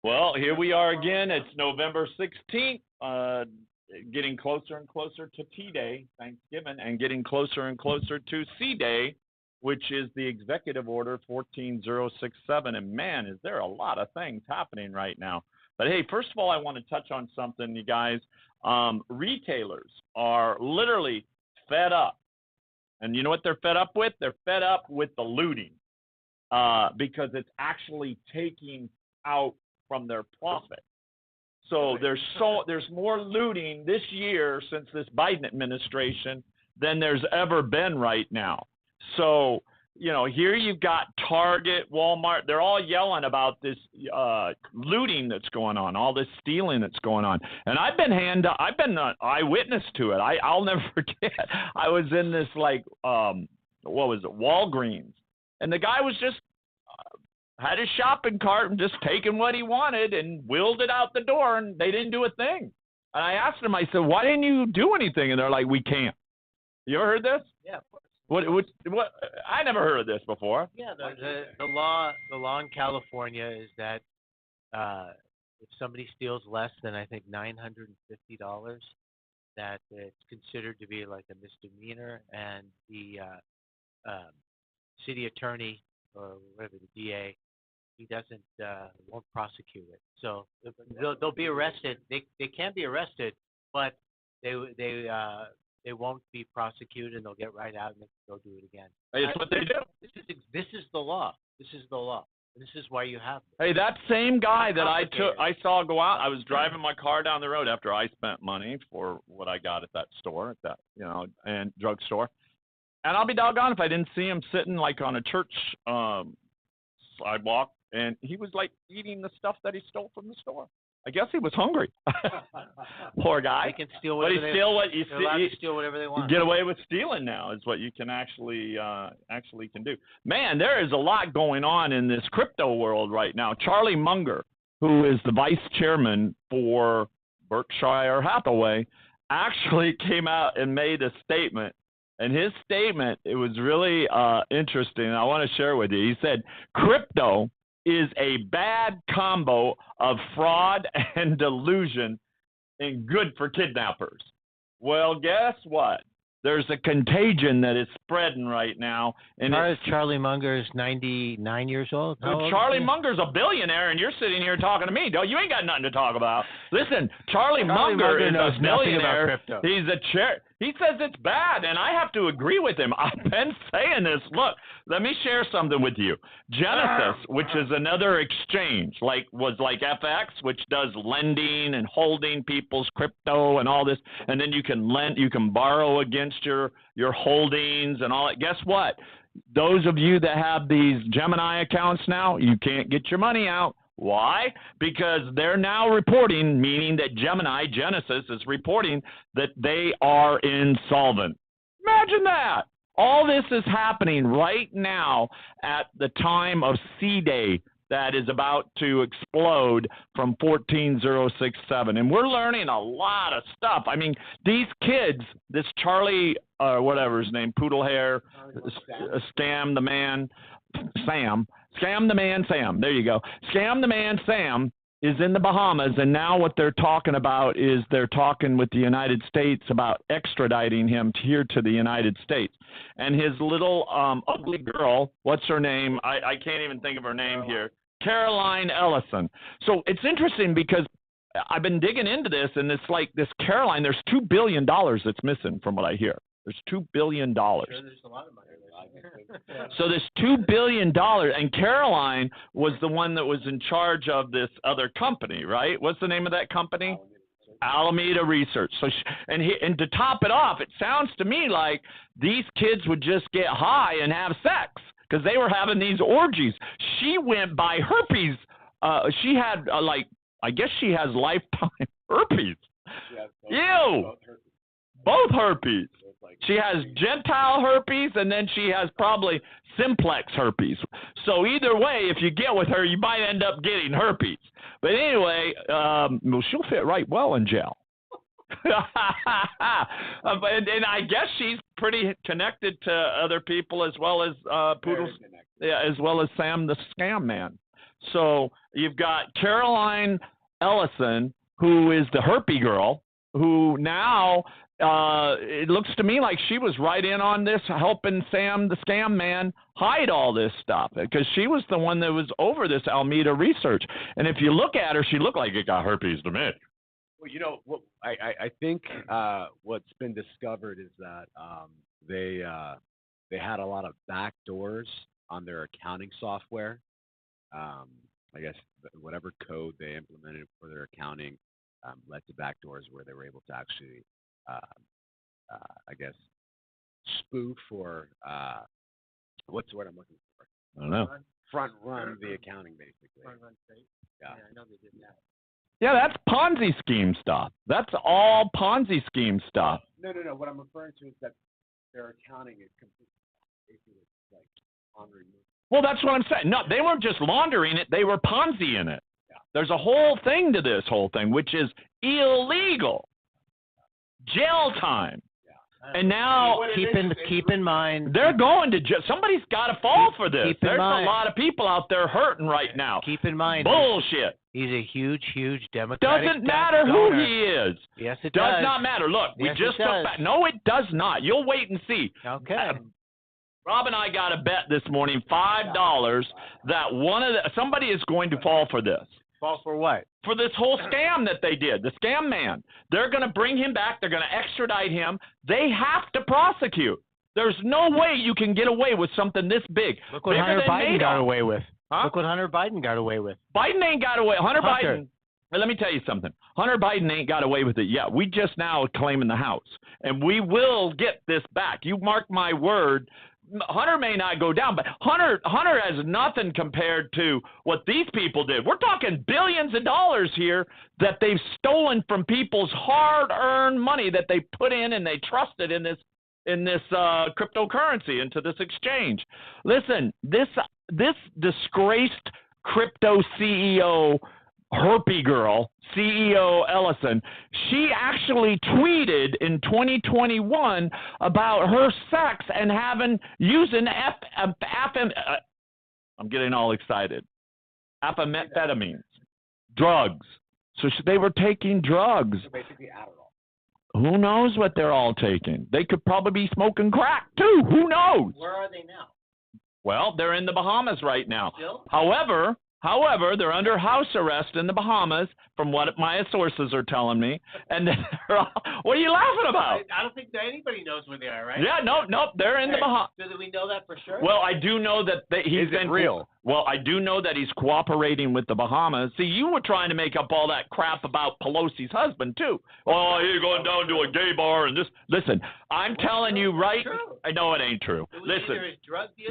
Well, here we are again. It's November 16th, getting closer and closer to T-Day, Thanksgiving, and getting closer and closer to C-Day, which is the Executive Order 14067. And man, is there a lot of things happening right now. But hey, first of all, I want to touch on something, you guys. Retailers are literally fed up. And you know what they're fed up with? They're fed up with the looting because it's actually taking out from their profit. So there's more looting this year since this Biden administration than there's ever been right now. So, you know, here you've got Target, Walmart, they're all yelling about this looting that's going on, all this stealing that's going on. And I've been an eyewitness to it. I'll never forget. I was in this Walgreens, and the guy was just had his shopping cart and just taking what he wanted and wheeled it out the door, and they didn't do a thing. And I asked them, I said, why didn't you do anything? And they're like, we can't. You ever heard this? Yeah, of course. What? I never heard of this before. Yeah, the law in California is that if somebody steals less than, I think, $950, that it's considered to be like a misdemeanor, and the city attorney or whatever, the DA, he won't prosecute it. So they'll be arrested. They can be arrested, but they won't be prosecuted, and they'll get right out and they'll do it again. It's what they do. This is the law. This is the law. This is why you have this. Hey, that same guy that I saw go out, I was driving my car down the road after I spent money for what I got at that store, and drugstore. And I'll be doggone if I didn't see him sitting like on a church sidewalk, and he was like eating the stuff that he stole from the store. I guess he was hungry. Poor guy. They can steal whatever they're allowed to steal whatever they want. Get away with stealing now is what you can actually can do. Man, there is a lot going on in this crypto world right now. Charlie Munger, who is the vice chairman for Berkshire Hathaway, actually came out and made a statement. And his statement, it was really interesting. I want to share with you. He said, crypto is a bad combo of fraud and delusion and good for kidnappers. Well, guess what? There's a contagion that is spreading right now. And Charlie Munger is 99 years old? Charlie Munger's a billionaire, and you're sitting here talking to me. You ain't got nothing to talk about. Listen, Charlie Munger is a billionaire. About crypto. He's a chair. He says it's bad, and I have to agree with him. I've been saying this. Look, let me share something with you. Genesis, which is another exchange, was like FX, which does lending and holding people's crypto and all this, and then you can borrow against your holdings and all that. Guess what? Those of you that have these Gemini accounts now, you can't get your money out. Why? Because they're now reporting, meaning that Genesis is reporting that they are insolvent. Imagine that. All this is happening right now at the time of C-Day that is about to explode from 14067. And we're learning a lot of stuff. I mean, these kids, this Charlie, whatever his name, Poodlehair, Scam the Man, Sam. Scam the Man Sam. There you go. Scam the Man Sam is in the Bahamas, and now what they're talking about is they're talking with the United States about extraditing him here to the United States. And his little ugly girl, what's her name? I can't even think of her name here. Caroline Ellison. So it's interesting because I've been digging into this, and it's like this Caroline, there's $2 billion that's missing from what I hear. There's $2 billion. Sure, there's a lot of money. So this $2 billion, and Caroline was the one that was in charge of this other company, right? What's the name of that company? Alameda Research. So, and to top it off, it sounds to me like these kids would just get high and have sex because they were having these orgies. She went by herpes. She had I guess she has lifetime herpes. Ew. Both herpes. She has gentile herpes, and then she has probably simplex herpes. So either way, if you get with her, you might end up getting herpes. But anyway, she'll fit right well in jail. And I guess she's pretty connected to other people as well as Poodles, yeah, as well as Sam the Scam Man. So you've got Caroline Ellison, who is the herpy girl, who now it looks to me like she was right in on this, helping Sam, the scam man, hide all this stuff, because she was the one that was over this Alameda research. And if you look at her, she looked like it got herpes to me. Well, you know, what I think what's been discovered is that they had a lot of back doors on their accounting software. I guess whatever code they implemented for their accounting led to back doors where they were able to actually, I guess, spoof or what's the word I'm looking for? I don't know. Front run the accounting, basically. Front run state. Yeah. I know they did that. Yeah, that's Ponzi scheme stuff. That's all Ponzi scheme stuff. No. What I'm referring to is that their accounting is completely basically like laundering. Well, that's what I'm saying. No, they weren't just laundering it; they were Ponzi in it. Yeah. There's a whole thing to this whole thing, which is illegal, jail time. And now, keep in mind, they're going to jail. Somebody's got to fall for this. There's mind, a lot of people out there hurting right now. Keep in mind, bullshit. He's a huge Democratic. Doesn't matter who he is. Yes, it does not matter. Look, we just took back. No, it does not. You'll wait and see. Okay. Rob and I got a bet this morning, $5, that somebody is going to fall for this. Fall for what? For this whole scam that they did, the scam man. They're going to bring him back. They're going to extradite him. They have to prosecute. There's no way you can get away with something this big. Look what Hunter Biden got away with. Huh? Look what Hunter Biden got away with. Biden ain't got away. Hunter Biden. Let me tell you something. Hunter Biden ain't got away with it yet. We just now claiming the House, and we will get this back. You mark my word. Hunter may not go down, but Hunter has nothing compared to what these people did. We're talking billions of dollars here that they've stolen from people's hard-earned money that they put in and they trusted in this cryptocurrency, into this exchange. Listen, this disgraced crypto CEO, herpy girl, CEO Ellison, she actually tweeted in 2021 about her sex and using I'm getting all excited. Amphetamines, drugs. So they were taking drugs. So basically Adderall. Who knows what they're all taking? They could probably be smoking crack too. Who knows? Where are they now? Well, they're in the Bahamas right now. Still? However, they're under house arrest in the Bahamas, from what my sources are telling me. And what are you laughing about? I don't think that anybody knows where they are, right? Yeah, nope, they're in the Bahamas. So do we know that for sure? Well, I do know that he's been real. Well, I do know that he's cooperating with the Bahamas. See, you were trying to make up all that crap about Pelosi's husband too. Oh, he's going down to a gay bar and this. Listen, I'm telling you right. I know it ain't true. Listen.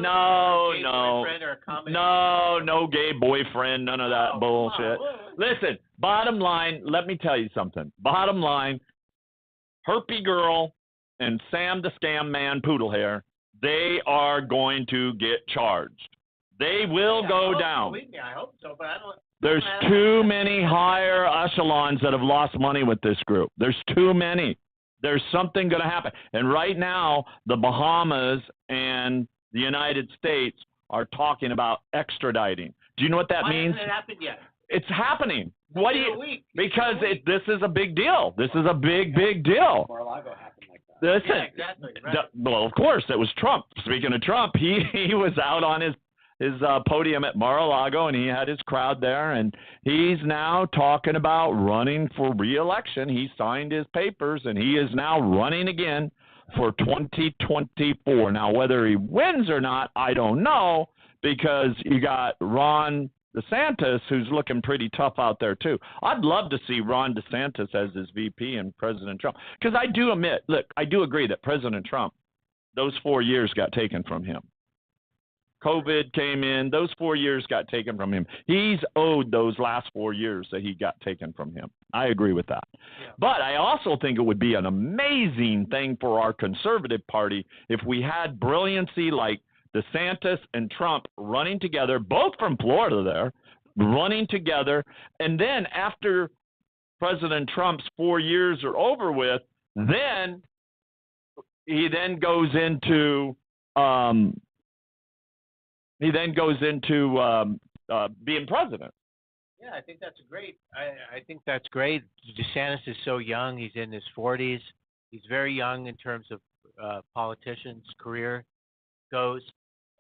No gay boyfriend, none of that bullshit. Listen, bottom line, let me tell you something. Bottom line, herpy girl and Sam the scam man, poodle hair, they are going to get charged. They will go down. Believe me, I hope so, but I don't. There's too many higher echelons that have lost money with this group. There's too many. There's something going to happen. And right now, the Bahamas and the United States are talking about extraditing. Do you know what that means? Why hasn't it happened yet? It's happening. What do you? Because this is a big deal. This is a big deal. Mar-a-Lago happened like that. Listen, yeah, exactly. Right. Well, of course, it was Trump. Speaking of Trump, he was out on his podium at Mar-a-Lago, and he had his crowd there, and he's now talking about running for re-election. He signed his papers, and he is now running again for 2024. Now, whether he wins or not, I don't know, because you got Ron DeSantis, who's looking pretty tough out there, too. I'd love to see Ron DeSantis as his VP and President Trump, because I do agree that President Trump, those 4 years got taken from him. COVID came in. Those 4 years got taken from him. He's owed those last 4 years that he got taken from him. I agree with that. Yeah. But I also think it would be an amazing thing for our conservative party if we had brilliancy like DeSantis and Trump running together, both from Florida there, running together. And then after President Trump's 4 years are over with, then he then goes into being president. Yeah, I think that's great. I think that's great. DeSantis is so young. He's in his 40s. He's very young in terms of politician's career goes,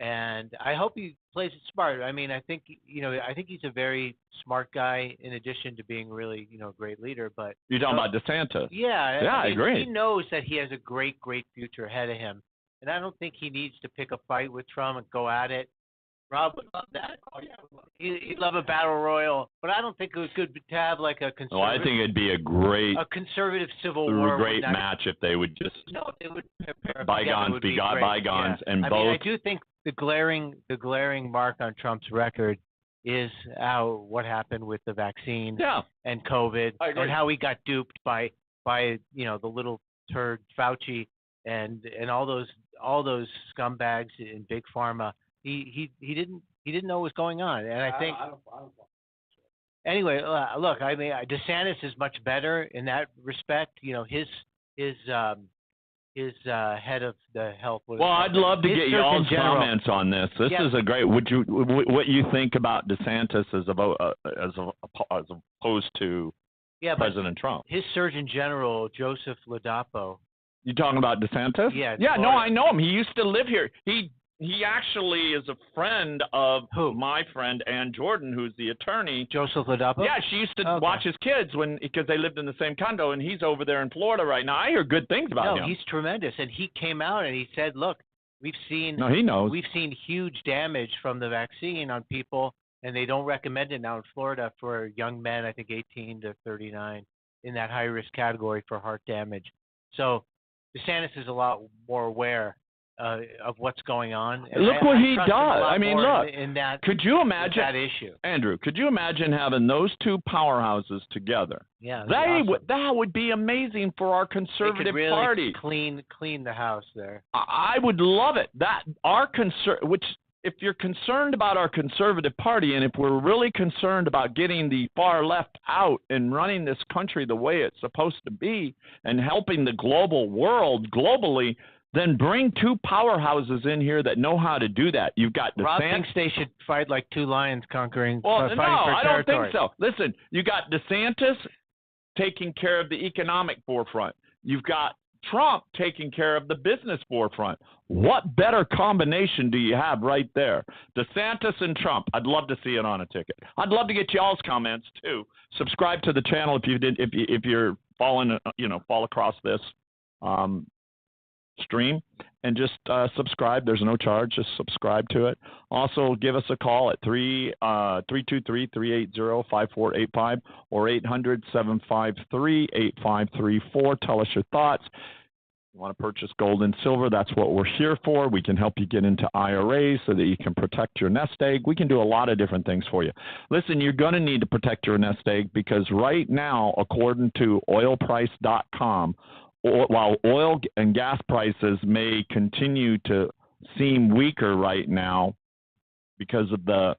and I hope he plays it smart. I mean, I think I think he's a very smart guy. In addition to being really a great leader, but You're talking about DeSantis? yeah, Yeah, I agree. He knows that he has a great future ahead of him, and I don't think he needs to pick a fight with Trump and go at it. Rob would love that. Oh yeah, he'd love a battle royal, but I don't think it was good to have like a conservative. Oh, I think it'd be a conservative civil war. Great match if they would just they would prepare bygones be bygones, and both. I do think the glaring mark on Trump's record is what happened with the vaccine and COVID, and how he got duped by the little turd Fauci and all those scumbags in big pharma. He didn't know what was going on, and I think. Anyway, look, I mean, DeSantis is much better in that respect. His head of the health. Well, I'd love to get y'all's comments on this. This is a great. What you think about DeSantis as opposed to President Trump? His Surgeon General Joseph Ladapo. You talking about DeSantis? Yeah. Yeah. No, I know him. He used to live here. He actually is a friend of my friend Ann Jordan, who's the attorney. Joseph Ladapo? Yeah, she used to watch his kids because they lived in the same condo, and he's over there in Florida right now. I hear good things about him. No, he's tremendous, and he came out and he said, "Look, we've seen he knows. We've seen huge damage from the vaccine on people, and they don't recommend it now in Florida for young men, I think 18 to 39, in that high risk category for heart damage." So DeSantis is a lot more aware of what's going on. And look what he does. I mean, look. Could you imagine that issue, Andrew? Could you imagine having those two powerhouses together? Yeah, that would be amazing for our conservative really party. Clean the house there. I would love it. If you're concerned about our conservative party, and if we're really concerned about getting the far left out and running this country the way it's supposed to be, and helping the global world globally, then bring two powerhouses in here that know how to do that. You've got Rob thinks they should fight like two lions fighting for I don't territory. think so. Listen, you got DeSantis taking care of the economic forefront. You've got Trump taking care of the business forefront. What better combination do you have right there? DeSantis and Trump. I'd love to see it on a ticket. I'd love to get y'all's comments too. Subscribe to the channel if you're fall across this stream, and just subscribe. There's no charge. Just subscribe to it. Also, give us a call at 323-380-5485 or 800-753-8534. Tell us your thoughts. You want to purchase gold and silver, that's what we're here for. We can help you get into IRAs so that you can protect your nest egg. We can do a lot of different things for you. Listen, you're going to need to protect your nest egg because right now, according to oilprice.com, while oil and gas prices may continue to seem weaker right now because of the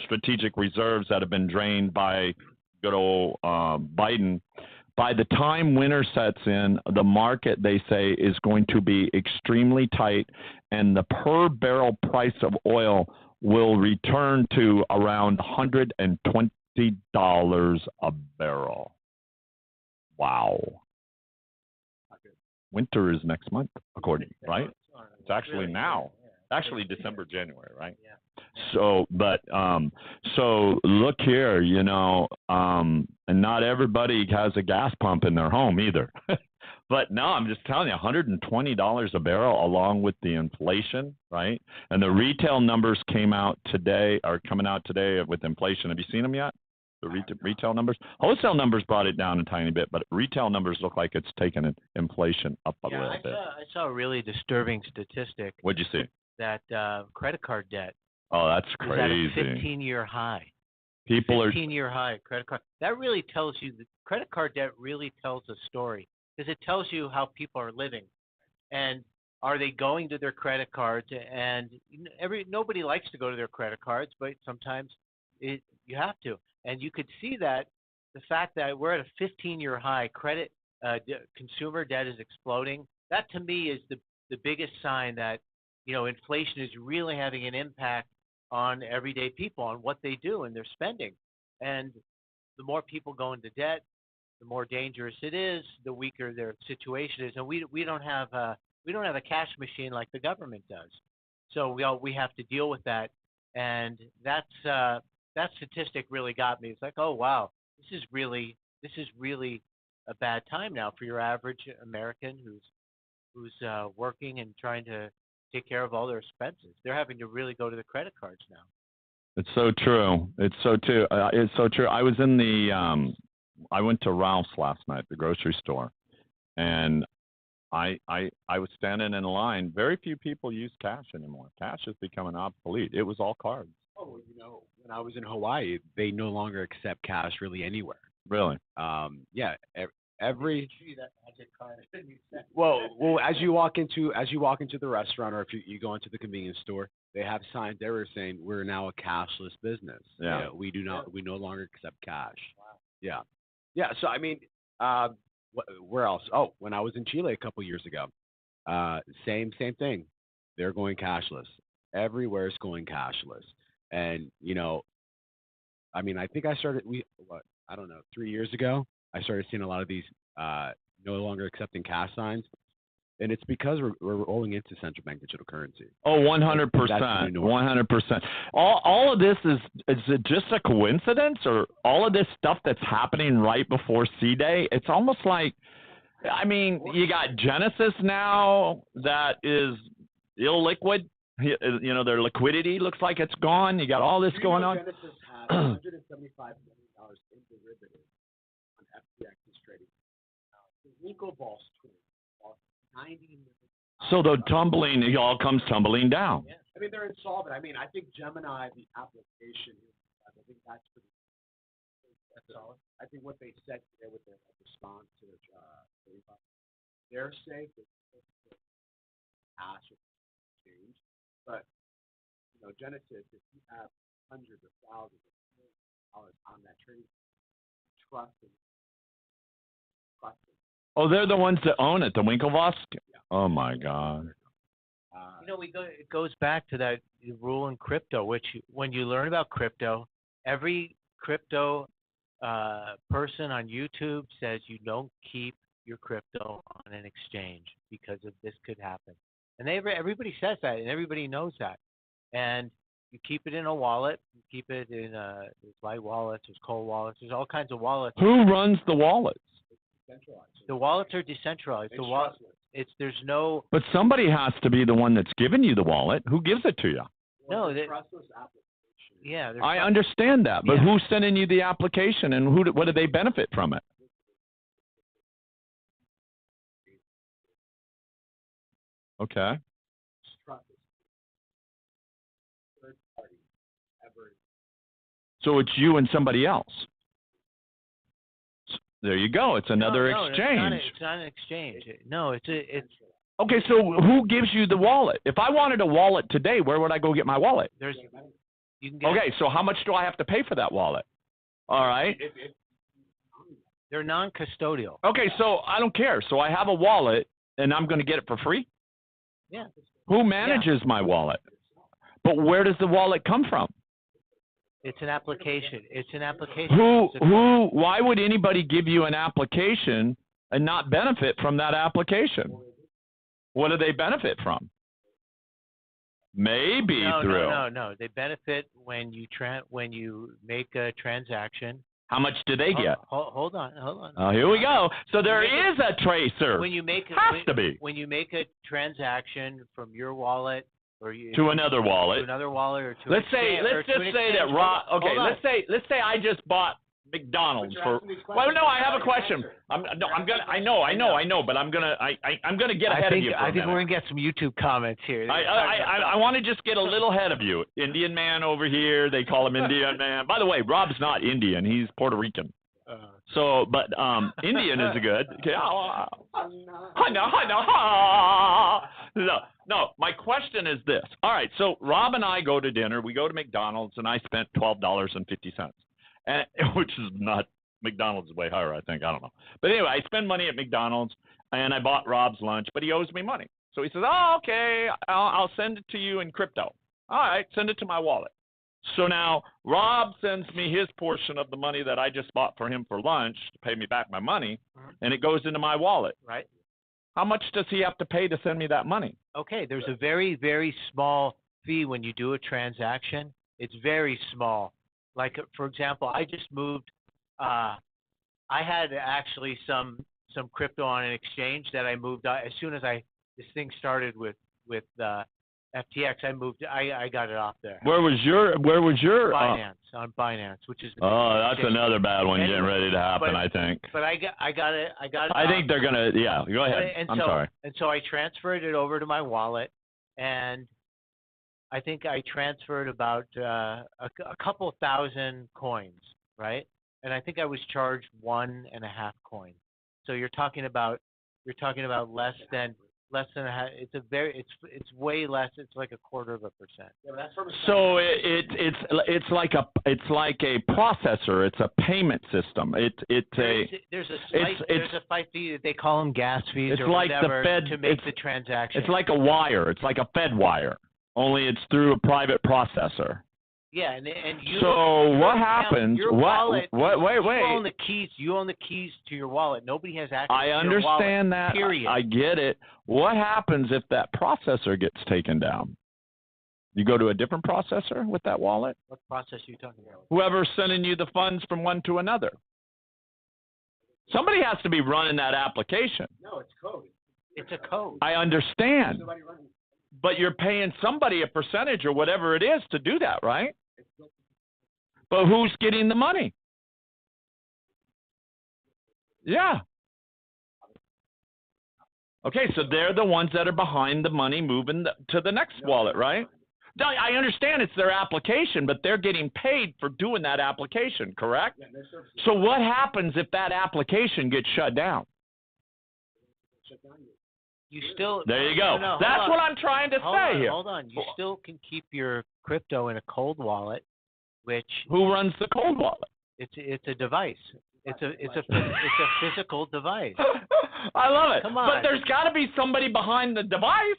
strategic reserves that have been drained by good old Biden, by the time winter sets in, the market, they say, is going to be extremely tight, and the per barrel price of oil will return to around $120 a barrel. Wow. Winter is next month, right? It's actually now. Actually, December, January, right? Yeah. So look here, and not everybody has a gas pump in their home either. But no, I'm just telling you, $120 a barrel along with the inflation, right? And the retail numbers are coming out today with inflation. Have you seen them yet? The retail numbers? Wholesale numbers brought it down a tiny bit, but retail numbers look like it's taken inflation up a little bit. I saw a really disturbing statistic. What'd you see? That credit card debt. Oh, that's crazy. Is at a 15-year high. 15-year high credit card. That really tells you, the credit card debt really tells a story because it tells you how people are living. And are they going to their credit cards? And nobody likes to go to their credit cards, but sometimes you have to. And you could see that the fact that we're at a 15-year high, consumer debt is exploding. That to me is the biggest sign that inflation is really having an impact on everyday people, on what they do and their spending. And the more people go into debt, the more dangerous it is, the weaker their situation is. And we don't have a cash machine like the government does. So we have to deal with that. And that statistic really got me. It's like, oh wow, this is really a bad time now for your average American who's working and trying to take care of all their expenses. They're having to really go to the credit cards now. It's so true. It's so true. It's so true. I was in I went to Ralph's last night, the grocery store, and I was standing in line. Very few people use cash anymore. Cash is becoming obsolete. It was all cards. Oh, when I was in Hawaii, they no longer accept cash really anywhere. Really? Yeah. Every that magic card. well, as you walk into the restaurant, or if you go into the convenience store, they have signs there saying we're now a cashless business. Yeah. We no longer accept cash. Wow. Yeah. Yeah. So I mean, where else? Oh, when I was in Chile a couple years ago, same thing. They're going cashless. Everywhere is going cashless, and I mean, I think I started. I don't know, 3 years ago, I started seeing a lot of these no longer accepting cash signs, and it's because we're rolling into central bank digital currency. Oh, 100%, 100%. All of this is it just a coincidence, or all of this stuff that's happening right before C-Day? It's almost like, I mean, you got Genesis now that is illiquid. Their liquidity looks like it's gone. You got all this going on. Genesis has $175 million in derivatives on FTX's trading. The Winklevoss twins lost $90 million. So it all comes tumbling down. Yeah. I mean, they're insolvent. I mean, I think Gemini, the application, I think that's pretty solid. I think what they said today with their response to they're safe. It's cash exchange, but Genesis, if you have hundreds of thousands of millions of dollars on that trading, trust them. Oh, they're the ones that own it, the Winklevoss? Yeah. Oh, my God. It goes back to that rule in crypto, which when you learn about crypto, every crypto person on YouTube says you don't keep your crypto on an exchange because of this could happen. And everybody says that, and everybody knows that. And you keep it in a wallet. You keep it in there's light wallets, there's cold wallets, there's all kinds of wallets. Who runs the wallets? The wallets are decentralized. There's no. But somebody has to be the one that's giving you the wallet. Who gives it to you? No, I understand that, but who's sending you the application, and what do they benefit from it? Okay. So it's you and somebody else. There you go. It's another exchange. It's not an exchange. No, it's. Okay, so who gives you the wallet? If I wanted a wallet today, where would I go get my wallet? Okay, so how much do I have to pay for that wallet? All right. They're non-custodial. Okay, so I don't care. So I have a wallet, and I'm going to get it for free? Yeah. Who manages my wallet? But where does the wallet come from? It's an application. Why would anybody give you an application and not benefit from that application? What do they benefit from? Maybe through. No. They benefit when you make a transaction. How much do they get? Hold on. Oh, here we go. So there is a tracer. When you make to be. When you make a transaction from your wallet to another wallet. To another wallet or to let's just say that Rob. Okay, let's say I just bought McDonald's for. Well, no, I have a question. I know, but I'm gonna get ahead of you. I think we're gonna get some YouTube comments here. I want to just get a little ahead of you. Indian man over here. They call him Indian man. By the way, Rob's not Indian. He's Puerto Rican. But Indian is good. No, my question is this. All right, so Rob and I go to dinner. We go to McDonald's, and I spent $12.50, which is not McDonald's is way higher, I think. I don't know. But anyway, I spend money at McDonald's, and I bought Rob's lunch, but he owes me money. So he says, oh, okay, I'll send it to you in crypto. All right, send it to my wallet. So now Rob sends me his portion of the money that I just bought for him for lunch to pay me back my money, and it goes into my wallet. Right. How much does he have to pay to send me that money? Okay, there's a very, very small fee when you do a transaction. It's very small. Like, for example, I just moved. I had actually some crypto on an exchange that I moved as soon as this thing started with FTX. I moved. I got it off there. Where was your Binance on Binance, which is. That's another bad one getting ready to happen. I think. But I got it. I think they're gonna. Yeah, go ahead. I'm sorry. And so I transferred it over to my wallet, and I think I transferred about a couple thousand coins, right? And I think I was charged 1.5 coin. So you're talking about less than a half. It's way less. It's like 1/4%. Yeah, but that's from so it's like a processor. It's a payment system. There's a slight fee that they call them gas fees or like whatever the Fed, to make the transaction. It's like a wire. It's like a Fed wire. Only it's through a private processor. Yeah, and you. So what happens? Your wallet. Wait. You own the keys. You own the keys to your wallet. Nobody has access. I to understand your wallet, that. Period. I get it. What happens if that processor gets taken down? You go to a different processor with that wallet? What process are you talking about? Whoever's sending you the funds from one to another. Somebody has to be running that application. No, it's code. It's a code. I understand. But you're paying somebody a percentage or whatever it is to do that, right? But who's getting the money? Yeah. Okay, so they're the ones that are behind the money moving to the next wallet, right? Now, I understand it's their application, but they're getting paid for doing that application, correct? So what happens if that application gets shut down? You still. There you go. No, that's what I'm trying to say here. Hold on. You still can keep your crypto in a cold wallet, which. Who runs the cold wallet? It's a device. It's a physical device. I love it. Come on. But there's got to be somebody behind the device.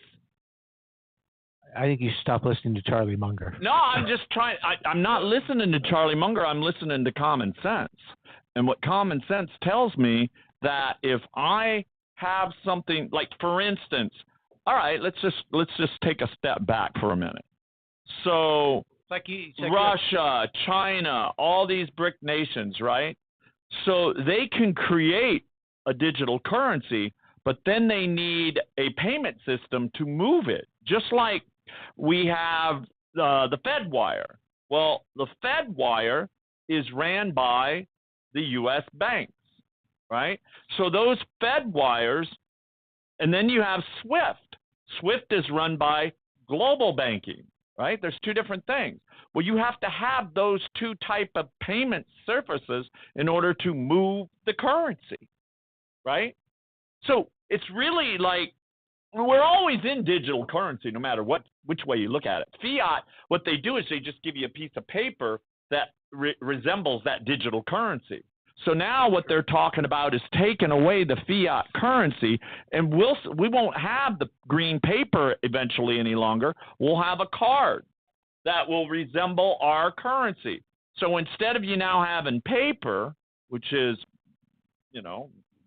I think you stop listening to Charlie Munger. No, I'm just trying. I'm not listening to Charlie Munger. I'm listening to common sense. And what common sense tells me that if I have something like, for instance, all right, let's just take a step back for a minute. So Russia, China, all these BRIC nations, right? So they can create a digital currency, but then they need a payment system to move it, just like we have the Fed wire. Well, the Fed wire is ran by the U.S. banks, right? So those Fed wires, and then you have SWIFT. SWIFT is run by global banking, right? There's two different things. Well, you have to have those two type of payment surfaces in order to move the currency, right? So it's really like we're always in digital currency no matter which way you look at it. Fiat, what they do is they just give you a piece of paper that resembles that digital currency. So now what they're talking about is taking away the fiat currency, and we won't have the green paper eventually any longer. We'll have a card that will resemble our currency. So instead of you now having paper, which is,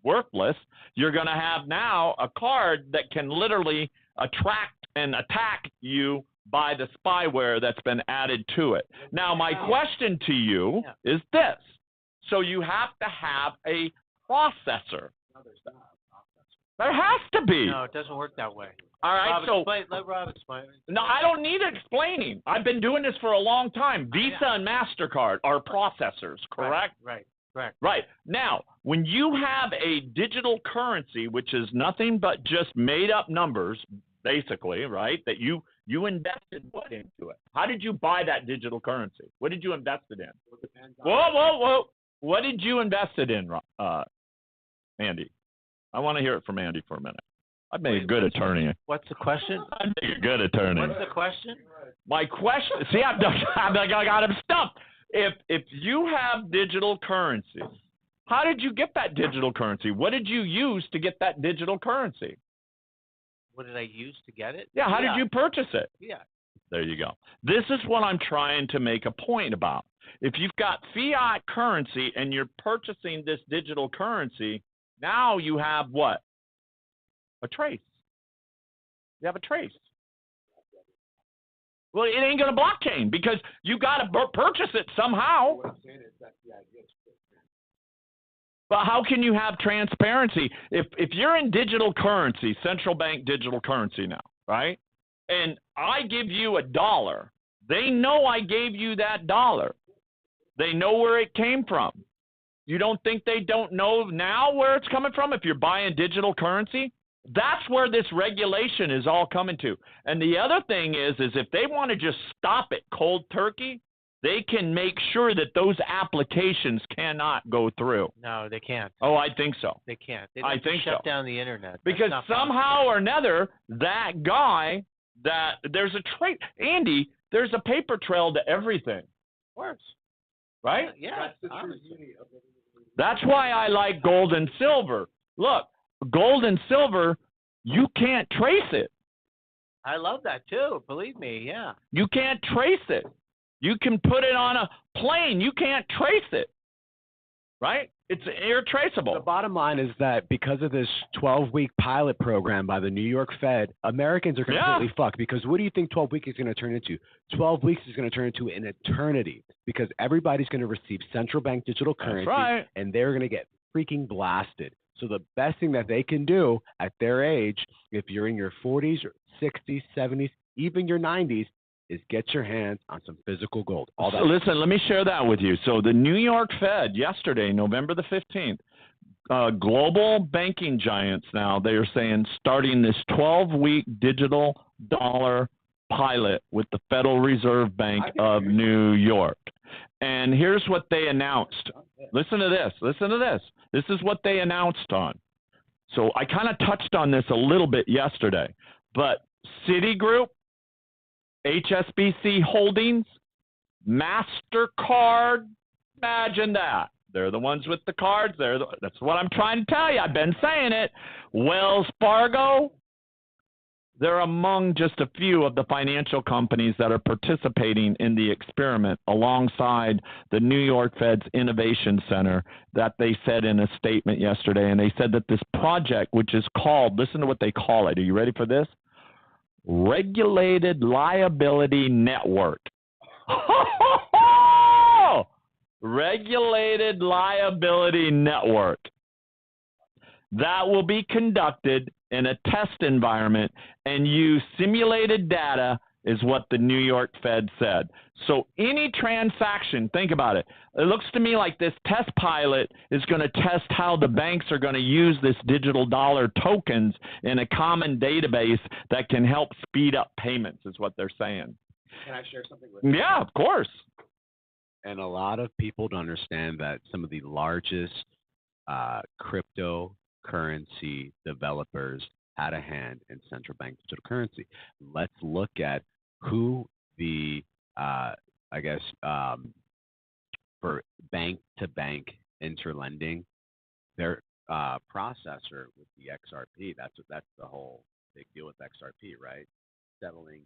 worthless, you're going to have now a card that can literally attract and attack you by the spyware that's been added to it. Now, my question to you is this. So you have to have a processor. No, there's not a processor. There has to be. No, it doesn't work that way. All right, let Rob explain. No, I don't need explaining. I've been doing this for a long time. Visa and MasterCard are processors, correct? Right. Correct. Right. Now, when you have a digital currency, which is nothing but just made up numbers, basically, right, that you invested what into it? How did you buy that digital currency? What did you invest it in? Whoa. What did you invest it in, Andy? I want to hear it from Andy for a minute. I'd make a good attorney. What's the question? I'd make a good attorney. What's the question? My question, see, I got him stumped. If you have digital currency, how did you get that digital currency? What did you use to get that digital currency? What did I use to get it? Yeah, how did you purchase it? Yeah. There you go. This is what I'm trying to make a point about. If you've got fiat currency and you're purchasing this digital currency, now you have what? A trace. You have a trace. Well, it ain't going to blockchain because you got to purchase it somehow. What I'm saying is that's the idea. But how can you have transparency if you're in digital currency, central bank digital currency now, right? And I give you $1, they know I gave you that dollar. They know where it came from. You don't think they don't know now where it's coming from if you're buying digital currency? That's where this regulation is all coming to. And the other thing is if they want to just stop it cold turkey, they can make sure that those applications cannot go through. No, they can't. Oh, I think so. They can't. They I think shut so. down the internet. Because somehow or another, that guy, there's a trail. Andy, there's a paper trail to everything. Of course. Right? Yeah. That's the true beauty of it. That's why I like gold and silver. Look, gold and silver, you can't trace it. I love that too. Believe me, yeah. You can't trace it. You can put it on a plane. You can't trace it. Right? It's irretraceable. The bottom line is that because of this 12-week pilot program by the New York Fed, Americans are completely fucked. Because what do you think 12 weeks is going to turn into? 12 weeks is going to turn into an eternity because everybody's going to receive central bank digital currency, and they're going to get freaking blasted. So the best thing that they can do at their age, if you're in your 40s or 60s, 70s, even your 90s, is get your hands on some physical gold. Listen, let me share that with you. So the New York Fed yesterday, November the 15th, global banking giants now, they are saying starting this 12-week digital dollar pilot with the Federal Reserve Bank of New York. And here's what they announced. Listen to this. Listen to this. This is what they announced on. So I kind of touched on this a little bit yesterday, but Citigroup, HSBC Holdings, MasterCard, imagine that. They're the ones with the cards. That's what I'm trying to tell you. I've been saying it. Wells Fargo, they're among just a few of the financial companies that are participating in the experiment alongside the New York Fed's Innovation Center that they said in a statement yesterday. And they said that this project, which is called, listen to what they call it. Are you ready for this? Regulated Liability Network. Regulated Liability Network. That will be conducted in a test environment and use simulated data is what the New York Fed said. So any transaction, think about it. It looks to me like this test pilot is going to test how the banks are going to use this digital dollar tokens in a common database that can help speed up payments is what they're saying. Can I share something with you? Yeah, of course. And a lot of people don't understand that some of the largest cryptocurrency developers had a hand in central bank digital currency. Let's look at who the, for bank-to-bank interlending, their processor with the XRP. That's the whole big deal with XRP, right? Settling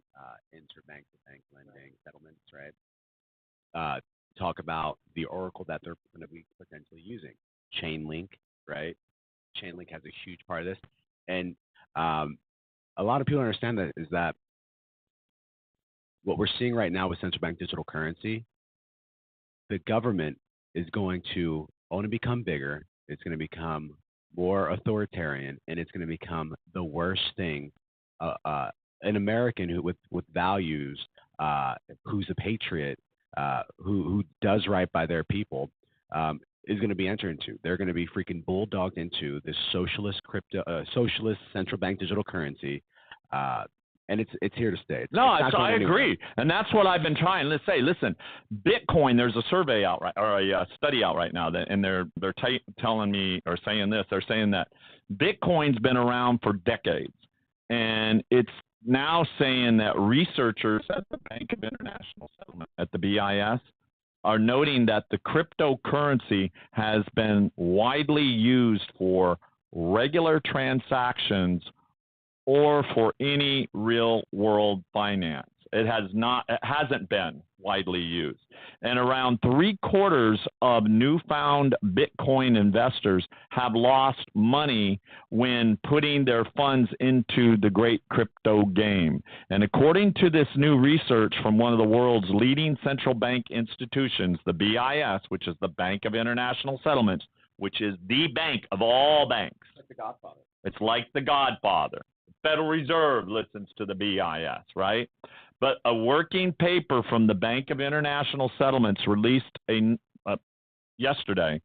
interbank-to-bank lending settlements, right? Talk about the oracle that they're going to be potentially using, Chainlink, right? Chainlink has a huge part of this, and a lot of people understand that is that what we're seeing right now with central bank digital currency, the government is going to only become bigger. It's going to become more authoritarian, and it's going to become the worst thing. An American who with values, who's a patriot, who does right by their people, is going to be entered into. They're going to be freaking bulldogged into this socialist central bank digital currency. And it's here to stay. I agree, and that's what I've been trying to say. Listen, Bitcoin. There's a survey out a study out right now and they're telling me or saying this. They're saying that Bitcoin's been around for decades, and it's now saying that researchers at the Bank of International Settlement at the BIS are noting that the cryptocurrency has been widely used for regular transactions or for any real-world finance. It hasn't been widely used. And around 3/4 of newfound Bitcoin investors have lost money when putting their funds into the great crypto game. And according to this new research from one of the world's leading central bank institutions, the BIS, which is the Bank of International Settlements, which is the bank of all banks. Like the Godfather. It's like the Godfather. The Federal Reserve listens to the BIS, right? But a working paper from the Bank of International Settlements released yesterday.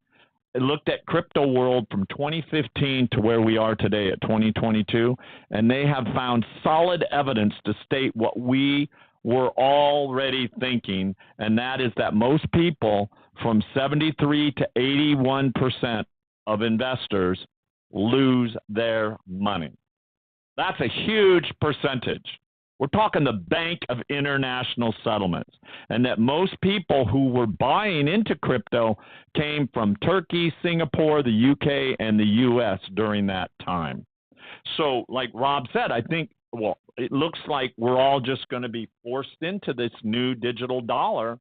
It looked at crypto world from 2015 to where we are today at 2022, and they have found solid evidence to state what we were already thinking, and that is that most people, from 73 to 81% of investors, lose their money. That's a huge percentage. We're talking the Bank of International Settlements, and that most people who were buying into crypto came from Turkey, Singapore, the UK, and the US during that time. So, like Rob said, I think, well, it looks like we're all just going to be forced into this new digital dollar,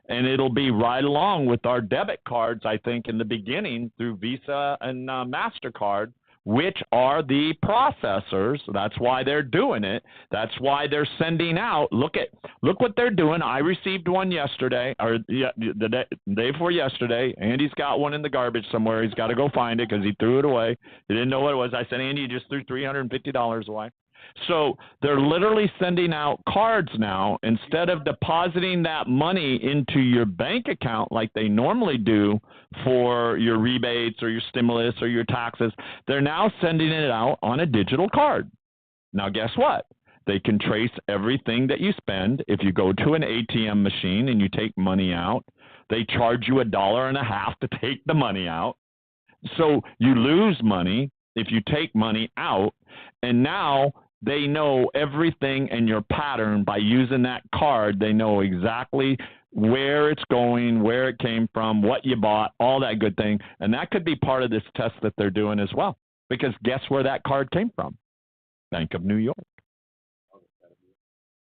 and it'll be right along with our debit cards, I think, in the beginning through Visa and MasterCard, which are the processors. That's why they're doing it. That's why they're sending out. Look what they're doing. I received one yesterday, or the day before yesterday. Andy's got one in the garbage somewhere. He's got to go find it because he threw it away. He didn't know what it was. I said, Andy, you just threw $350 away. So they're literally sending out cards now. Instead of depositing that money into your bank account like they normally do for your rebates or your stimulus or your taxes, they're now sending it out on a digital card. Now, guess what? They can trace everything that you spend. If you go to an ATM machine and you take money out, they charge you $1.50 to take the money out. So you lose money if you take money out, and now they know everything in your pattern by using that card. They know exactly where it's going, where it came from, what you bought, all that good thing. And that could be part of this test that they're doing as well. Because guess where that card came from? Bank of New York.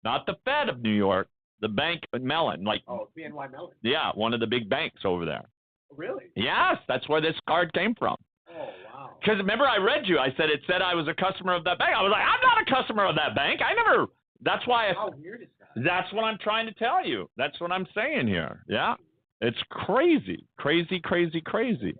Not the Fed of New York, the Bank of Mellon. BNY Mellon. Yeah, one of the big banks over there. Really? Yes, that's where this card came from. Oh, wow. Because remember, I read you. I said it said I was a customer of that bank. I was like, I'm not a customer of that bank. I never. That's why. How weird is that? That's what I'm trying to tell you. That's what I'm saying here. Yeah, it's crazy, crazy, crazy, crazy.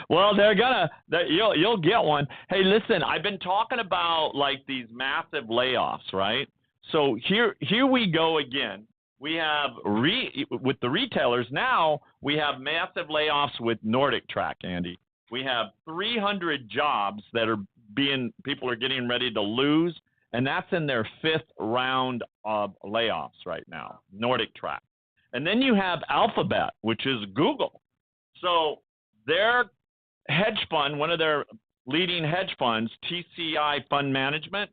Well, you'll get one. Hey, listen, I've been talking about like these massive layoffs, right? So here we go again. We have with the retailers now. We have massive layoffs with Nordic Track, Andy. We have 300 jobs that people are getting ready to lose, and that's in their 5th round of layoffs right now. Nordic Track, and then you have Alphabet, which is Google. So their hedge fund, one of their leading hedge funds, TCI Fund Management,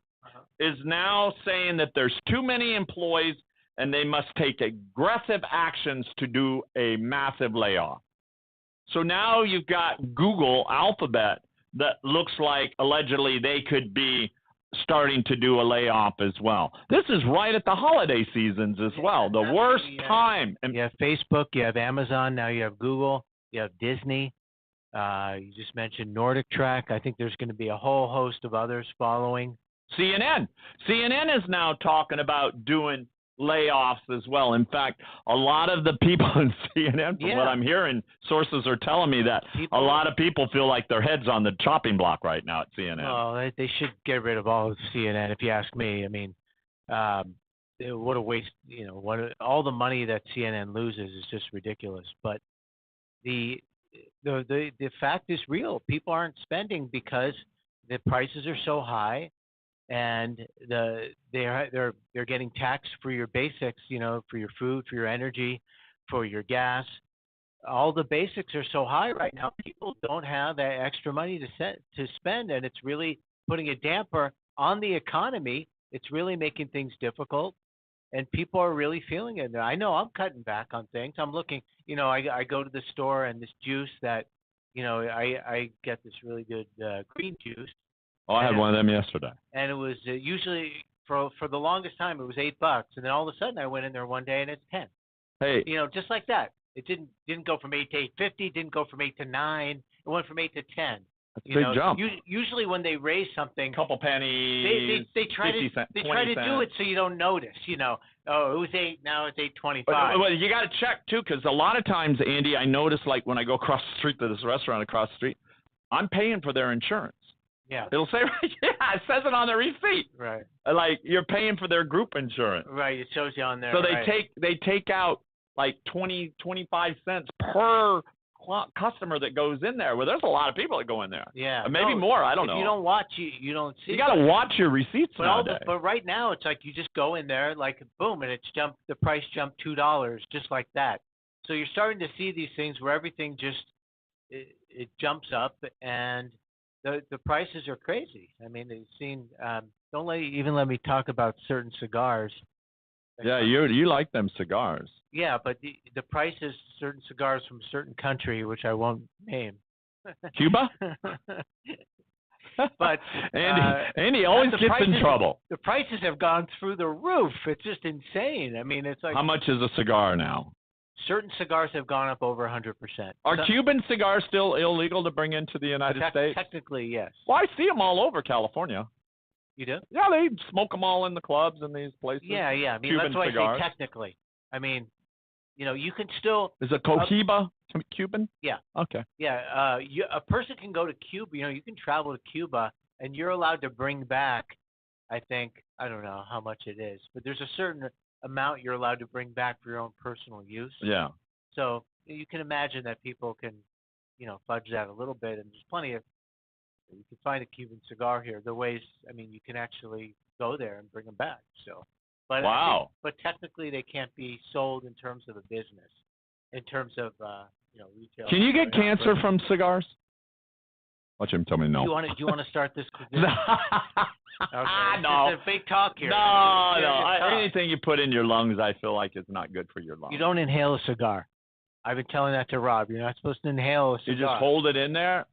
is now saying that there's too many employees and they must take aggressive actions to do a massive layoff. So now you've got Google, Alphabet, that looks like allegedly they could be starting to do a layoff as well. This is right at the holiday seasons as well, the worst time. You have Facebook, you have Amazon, now you have Google, you have Disney. You just mentioned Nordic Track. I think there's going to be a whole host of others following. CNN is now talking about doing layoffs as well. In fact, a lot of the people in CNN, from what I'm hearing, sources are telling me that a lot of people feel like their head's on the chopping block right now at CNN. Well, they should get rid of all of CNN, if you ask me. I mean, what a waste! All the money that CNN loses is just ridiculous. But the fact is real. People aren't spending because the prices are so high. And they're getting taxed for your basics, for your food, for your energy, for your gas. All the basics are so high right now. People don't have that extra money to spend, and it's really putting a damper on the economy. It's really making things difficult, and people are really feeling it. I know I'm cutting back on things. I'm looking. I go to the store and this juice that, I get this really good green juice. Oh, I had one of them yesterday. And it was usually for the longest time, it was $8, and then all of a sudden, I went in there one day and it's 10. Hey, Just like that. It didn't go from 8 to 8.50. Didn't go from 8 to 9. It went from 8 to 10. that's a big jump. Usually when they raise something, Couple pennies. they try 50 to cents, they 20 try to cents. do it so you don't notice. Oh, it was 8, now it's 8.25. Well, you got to check too, because a lot of times, Andy, I notice like when I go across the street to this restaurant across the street, I'm paying for their insurance. Yeah. It'll say, yeah, it says it on the receipt. Right. Like you're paying for their group insurance. Right. It shows you on there. So right. they take out like 20, 25 cents per customer that goes in there. Well, there's a lot of people that go in there. Yeah. Maybe more. I don't know. If you don't watch, you don't see. You got to watch your receipts nowadays. But right now, it's like you just go in there, like boom, and the price jumped $2 just like that. So you're starting to see these things where everything just it jumps up, and the prices are crazy. I mean, they've seen. Don't even let me talk about certain cigars. Yeah, you like them cigars. Yeah, but the prices, certain cigars from a certain country, which I won't name. Cuba? But Andy always gets in trouble. The prices have gone through the roof. It's just insane. I mean, it's like how much is a cigar now? Certain cigars have gone up over 100%. Are Cuban cigars still illegal to bring into the United States? Technically, yes. Well, I see them all over California. You do? Yeah, they smoke them all in the clubs and these places. Yeah. I mean, Cuban that's why cigars. I say technically. I mean, you can still. Is it Cohiba Cuban? Yeah. Okay. Yeah. A person can go to Cuba. You can travel to Cuba, and you're allowed to bring back. I don't know how much it is, but there's a certain amount you're allowed to bring back for your own personal use. Yeah. So you can imagine that people can, fudge that a little bit, and there's plenty of. You can find a Cuban cigar here. The ways, I mean, you can actually go there and bring them back. So, but wow. But technically, they can't be sold in terms of a business, in terms of retail. Can you get cancer from cigars? Watch him tell me no. Do you want to start this? Okay. No. It's a big talk here. No. Anything you put in your lungs, I feel like is not good for your lungs. You don't inhale a cigar. I've been telling that to Rob. You're not supposed to inhale a cigar. You just hold it in there.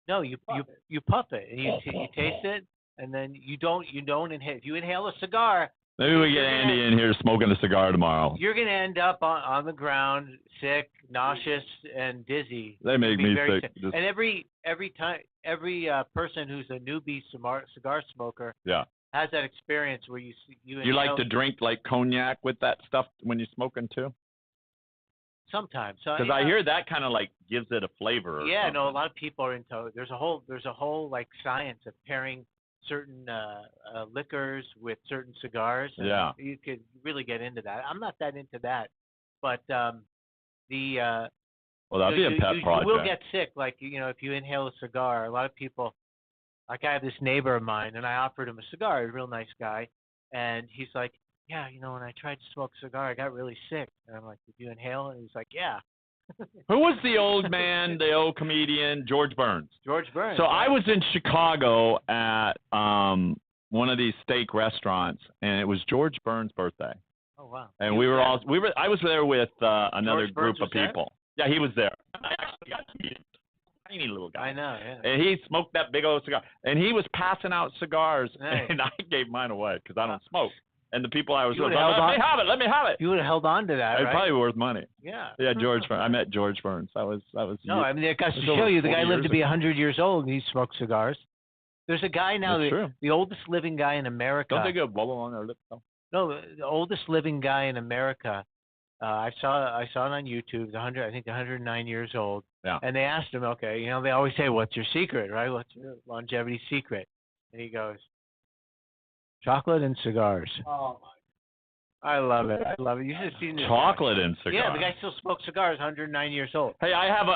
No, you puff it, and you taste it, and then you don't inhale. If you inhale a cigar, maybe we get Andy in here smoking a cigar tomorrow. You're gonna end up on the ground, sick, nauseous, and dizzy. They make me sick. And every person who's a newbie cigar smoker has that experience where you like to drink like cognac with that stuff when you're smoking too. Sometimes, because I hear that kind of like gives it a flavor. Yeah, no, a lot of people are into. There's a whole like science of pairing certain liquors with certain cigars. Yeah, you could really get into that. I'm not that into that, but well, that'd be a pet project. You will get sick, like if you inhale a cigar. A lot of people, like I have this neighbor of mine, and I offered him a cigar. He's a real nice guy, and he's like, yeah, when I tried to smoke a cigar, I got really sick. And I'm like, did you inhale? And he's like, yeah. Who was the old man, the old comedian, George Burns? George Burns. So I was in Chicago at one of these steak restaurants, and it was George Burns' birthday. Oh wow! And I was there with another group of people. There? Yeah, he was there. I actually got to meet him. Tiny little guy. I know. Yeah. And he smoked that big old cigar, and he was passing out cigars, nice. And I gave mine away because I don't smoke. And the people I was with, let me have it. You would have held on to that, It's right? probably worth money. Yeah. Yeah, George Burns. I met George Burns. That was. No, I mean, it goes to show you the guy lived to be 100 years old, and he smoked cigars. There's a guy now, the oldest living guy in America. Don't they go bubble on their lips though? No, the oldest living guy in America. I saw it on YouTube. I think 109 years old. Yeah. And they asked him, okay, they always say, "What's your secret, right? What's your longevity secret?" And he goes, "Chocolate and cigars." Oh my. I love it. You should have seen this. Chocolate and cigars. Yeah, the guy still smokes cigars, 109 years old. Hey, I have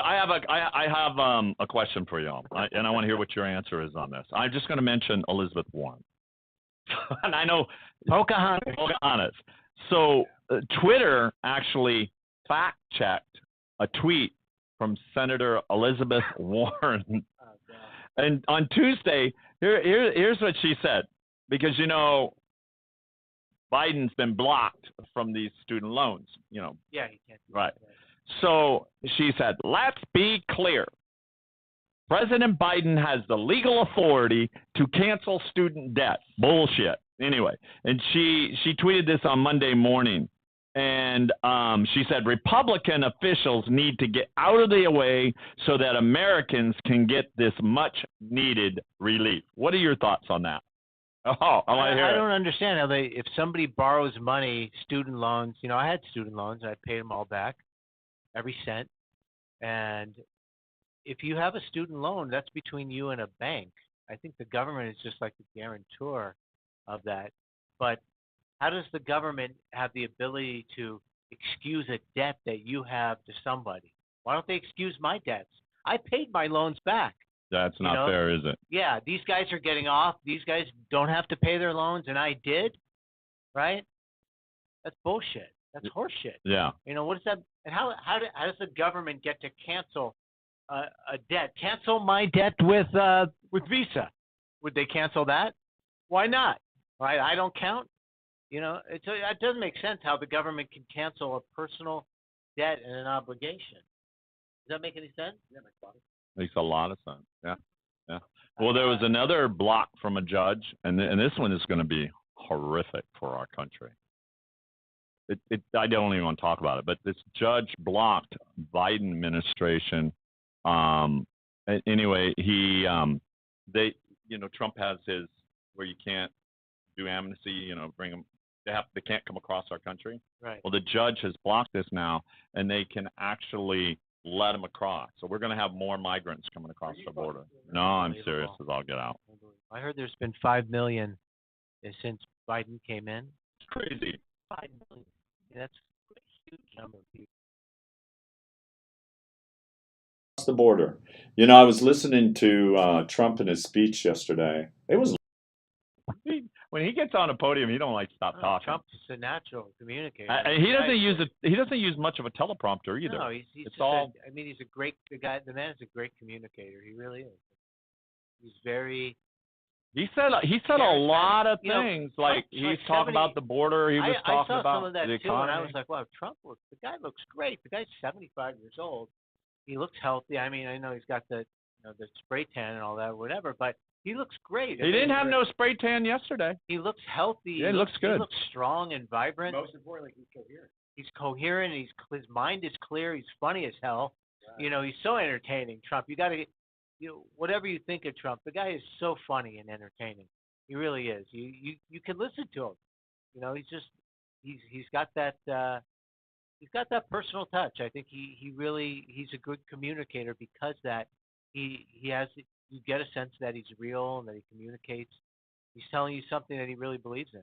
a question for you, and I want to hear what your answer is on this. I'm just going to mention Elizabeth Warren, and I know Pocahontas. So Twitter actually fact-checked a tweet from Senator Elizabeth Warren, and on Tuesday, here's what she said, because Biden's been blocked from these student loans, Yeah, he can't. Right. So she said, let's be clear. President Biden has the legal authority to cancel student debt. Bullshit. Anyway, and she tweeted this on Monday morning, and she said Republican officials need to get out of the way so that Americans can get this much needed relief. What are your thoughts on that? Oh, I want to hear I it. don't understand how if somebody borrows money, student loans, I had student loans, I paid them all back, every cent. And if you have a student loan, that's between you and a bank. I think the government is just like the guarantor of that. But how does the government have the ability to excuse a debt that you have to somebody? Why don't they excuse my debts? I paid my loans back. That's not fair, is it? Yeah, these guys are getting off. These guys don't have to pay their loans, and I did, right? That's bullshit. That's horseshit. Yeah. What is that? And how does the government get to cancel a debt? Cancel my debt with Visa? Would they cancel that? Why not? Right? I don't count. It doesn't make sense how the government can cancel a personal debt and an obligation. Does that make any sense? Yeah, makes a lot of sense. Yeah, yeah. Well, there was another block from a judge, and this one is going to be horrific for our country. I don't even want to talk about it, but this judge blocked Biden administration. Anyway, Trump has his where you can't do amnesty. Bring them. They can't come across our country. Right. Well, the judge has blocked this now, and they can actually let them across. So we're going to have more migrants coming across the border. No, I'm serious as I'll get out. I heard there's been 5 million since Biden came in. It's crazy. 5 million. That's a huge number of people. The border. I was listening to Trump in his speech yesterday. It was when he gets on a podium, he don't stop talking. Trump's a natural communicator. He doesn't use much of a teleprompter either. No, he's he's a great the man is a great communicator. He really is. He's very. He said a lot of things. He's talking about the border. He was talking about some of that the too, economy. and I was like, wow, the guy looks great. The guy's 75 years old. He looks healthy. I mean, I know he's got the spray tan and all that, whatever, but he looks great. He didn't have no spray tan yesterday. He looks healthy. Yeah, he looks good. He looks strong and vibrant. Most importantly, he's coherent. He's coherent. His mind is clear. He's funny as hell. Right. He's so entertaining. Trump, you got to whatever you think of Trump, the guy is so funny and entertaining. He really is. You can listen to him. He's got that. He's got that personal touch. I think he's a good communicator because he has. You get a sense that he's real and that he communicates. He's telling you something that he really believes in.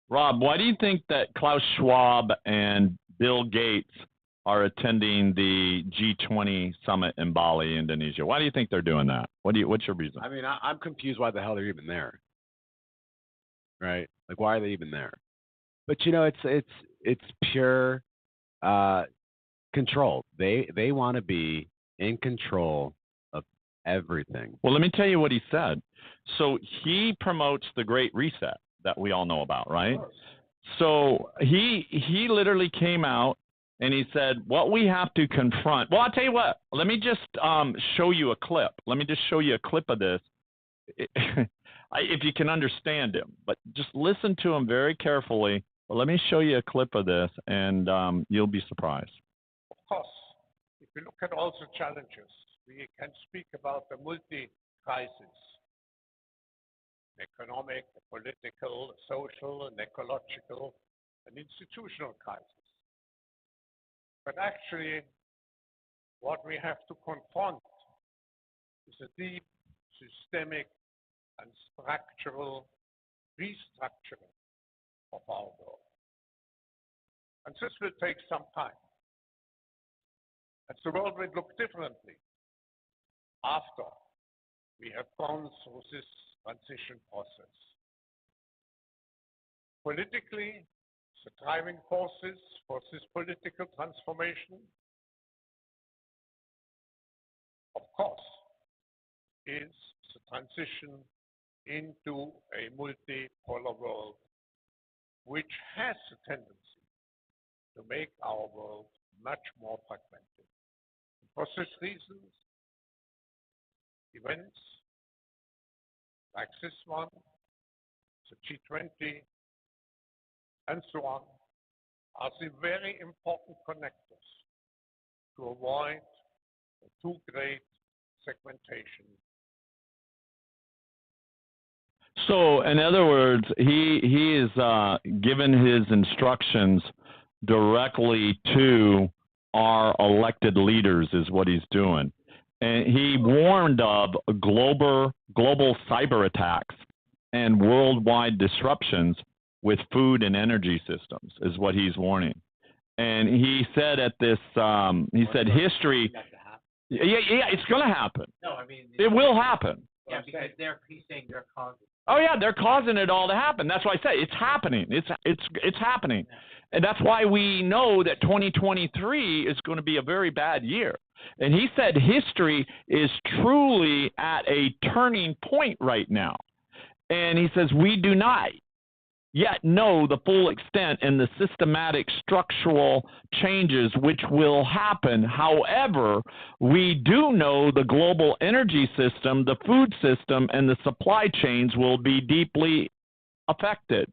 Rob, why do you think that Klaus Schwab and Bill Gates are attending the G20 summit in Bali, Indonesia? Why do you think they're doing that? What's your reason? I mean, I'm confused why the hell they're even there. Right? Why are they even there? But it's pure control. They want to be in control of everything. Well, let me tell you what he said. So he promotes the Great Reset that we all know about, right? So he literally came out and he said, what we have to confront. Well, I'll tell you what. Let me just show you a clip. Let me just show you a clip of this. If you can understand him, but just listen to him very carefully. Well, let me show you a clip of this, and you'll be surprised. Of course, if we look at all the challenges, we can speak about the multi-crisis, economic, political, social, and ecological, and institutional crisis. But actually, what we have to confront is a deep, systemic, and structural restructuring of our world. And this will take some time. And the world will look differently after we have gone through this transition process. Politically, the driving forces for this political transformation, of course, is the transition into a multipolar world, which has a tendency to make our world much more fragmented. For these reasons, events like this one the G20, and so on, are the very important connectors to avoid the too great segmentation. So, in other words, he is given his instructions directly to our elected leaders, is what he's doing. And he warned of global cyber attacks and worldwide disruptions with food and energy systems, is what he's warning. And he said at this, he said history. Yeah, it's going to happen. No, I mean it will happen. Yeah, because he's saying they're causing. Oh yeah, they're causing it all to happen. That's why I say it's happening. It's happening, and that's why we know that 2023 is going to be a very bad year. And he said history is truly at a turning point right now. And he says we do not yet know the full extent and the systematic structural changes which will happen. However, we do know the global energy system, the food system, and the supply chains will be deeply affected.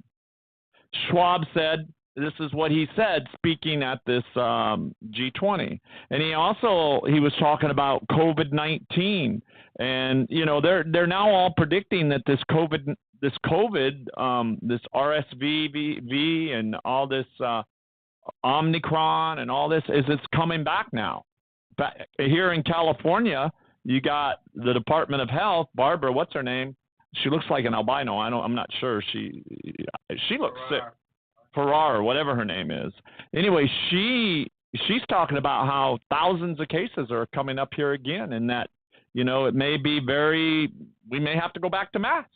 Schwab said, this is what he said speaking at this G20. And he was talking about COVID-19. And, you know, they're now all predicting that this COVID, this RSV and all this Omicron and all this it's coming back now. But here in California, you got the Department of Health, Barbara, what's her name? She looks like an albino. I'm not sure. She looks sick. Farrar, whatever her name is. Anyway, she's talking about how thousands of cases are coming up here again, and that, you know, it may be we may have to go back to mask.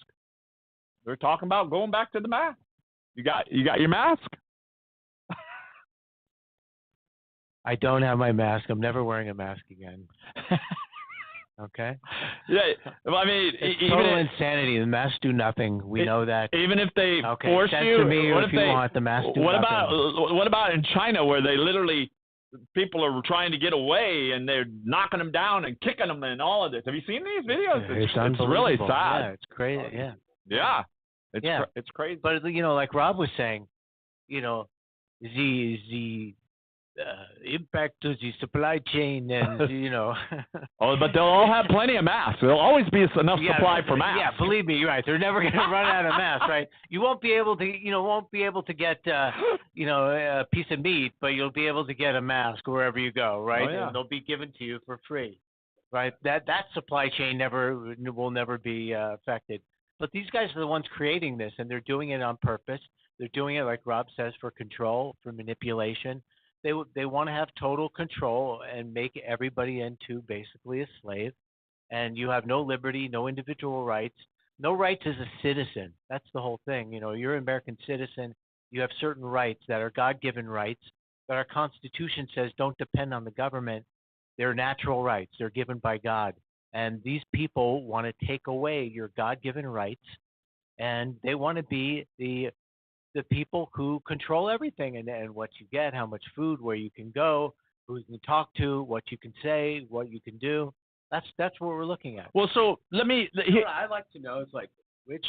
They're talking about going back to the mask. You got your mask? I don't have my mask. I'm never wearing a mask again. Okay? Yeah, well, I mean, it's total insanity. The masks do nothing. We know that. Even if they force you, to me, what if you want the mask do what nothing. What about in China where they literally people are trying to get away and they're knocking them down and kicking them and all of this? Have you seen these videos? It's really sad. Yeah, it's crazy. Yeah. Yeah. It's crazy. But you know, like Rob was saying, you know, the impact to the supply chain and you know. Oh, but they'll all have plenty of masks. There'll always be enough supply for masks. Yeah, believe me, you're right. They're never going to run out of masks, right? You won't be able to get a piece of meat, but you'll be able to get a mask wherever you go, right? Oh, yeah. And they'll be given to you for free, right? That supply chain will never be affected. But these guys are the ones creating this, and they're doing it on purpose. They're doing it, like Rob says, for control, for manipulation. They want to have total control and make everybody into basically a slave. And you have no liberty, no individual rights, no rights as a citizen. That's the whole thing. You know, you're an American citizen. You have certain rights that are God-given rights, but our Constitution says don't depend on the government. They're natural rights. They're given by God. And these people want to take away your God-given rights, and they want to be the people who control everything and what you get, how much food, where you can go, who you can talk to, what you can say, what you can do. That's what we're looking at. Well, so let me. What I'd like to know is like which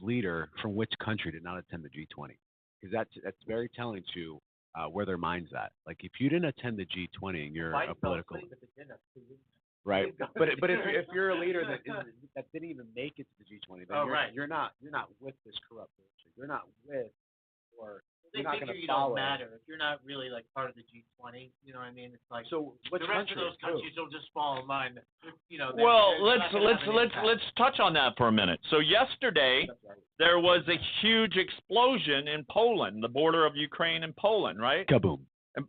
leader from which country did not attend the G20? Because that's very telling to where their mind's at. Like if you didn't attend the G20 and you're a political. Right, but if you're a leader that didn't even make it to the G20, then you're not with this corrupt culture. You're not with, or you're not going to follow. Don't matter if you're not really like part of the G20. You know what I mean? It's like so. The rest of those countries will just fall in line. You know. Let's touch on that for a minute. So yesterday there was a huge explosion in Poland, the border of Ukraine and Poland, right? Kaboom!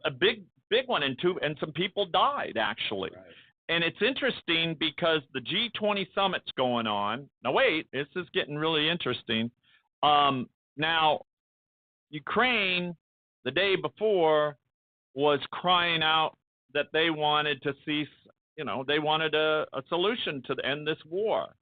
A big one, and some people died actually. Right. And it's interesting because the G20 summit's going on. Now, wait, this is getting really interesting. Now, Ukraine, the day before, was crying out that they wanted to cease, they wanted a solution to end this war.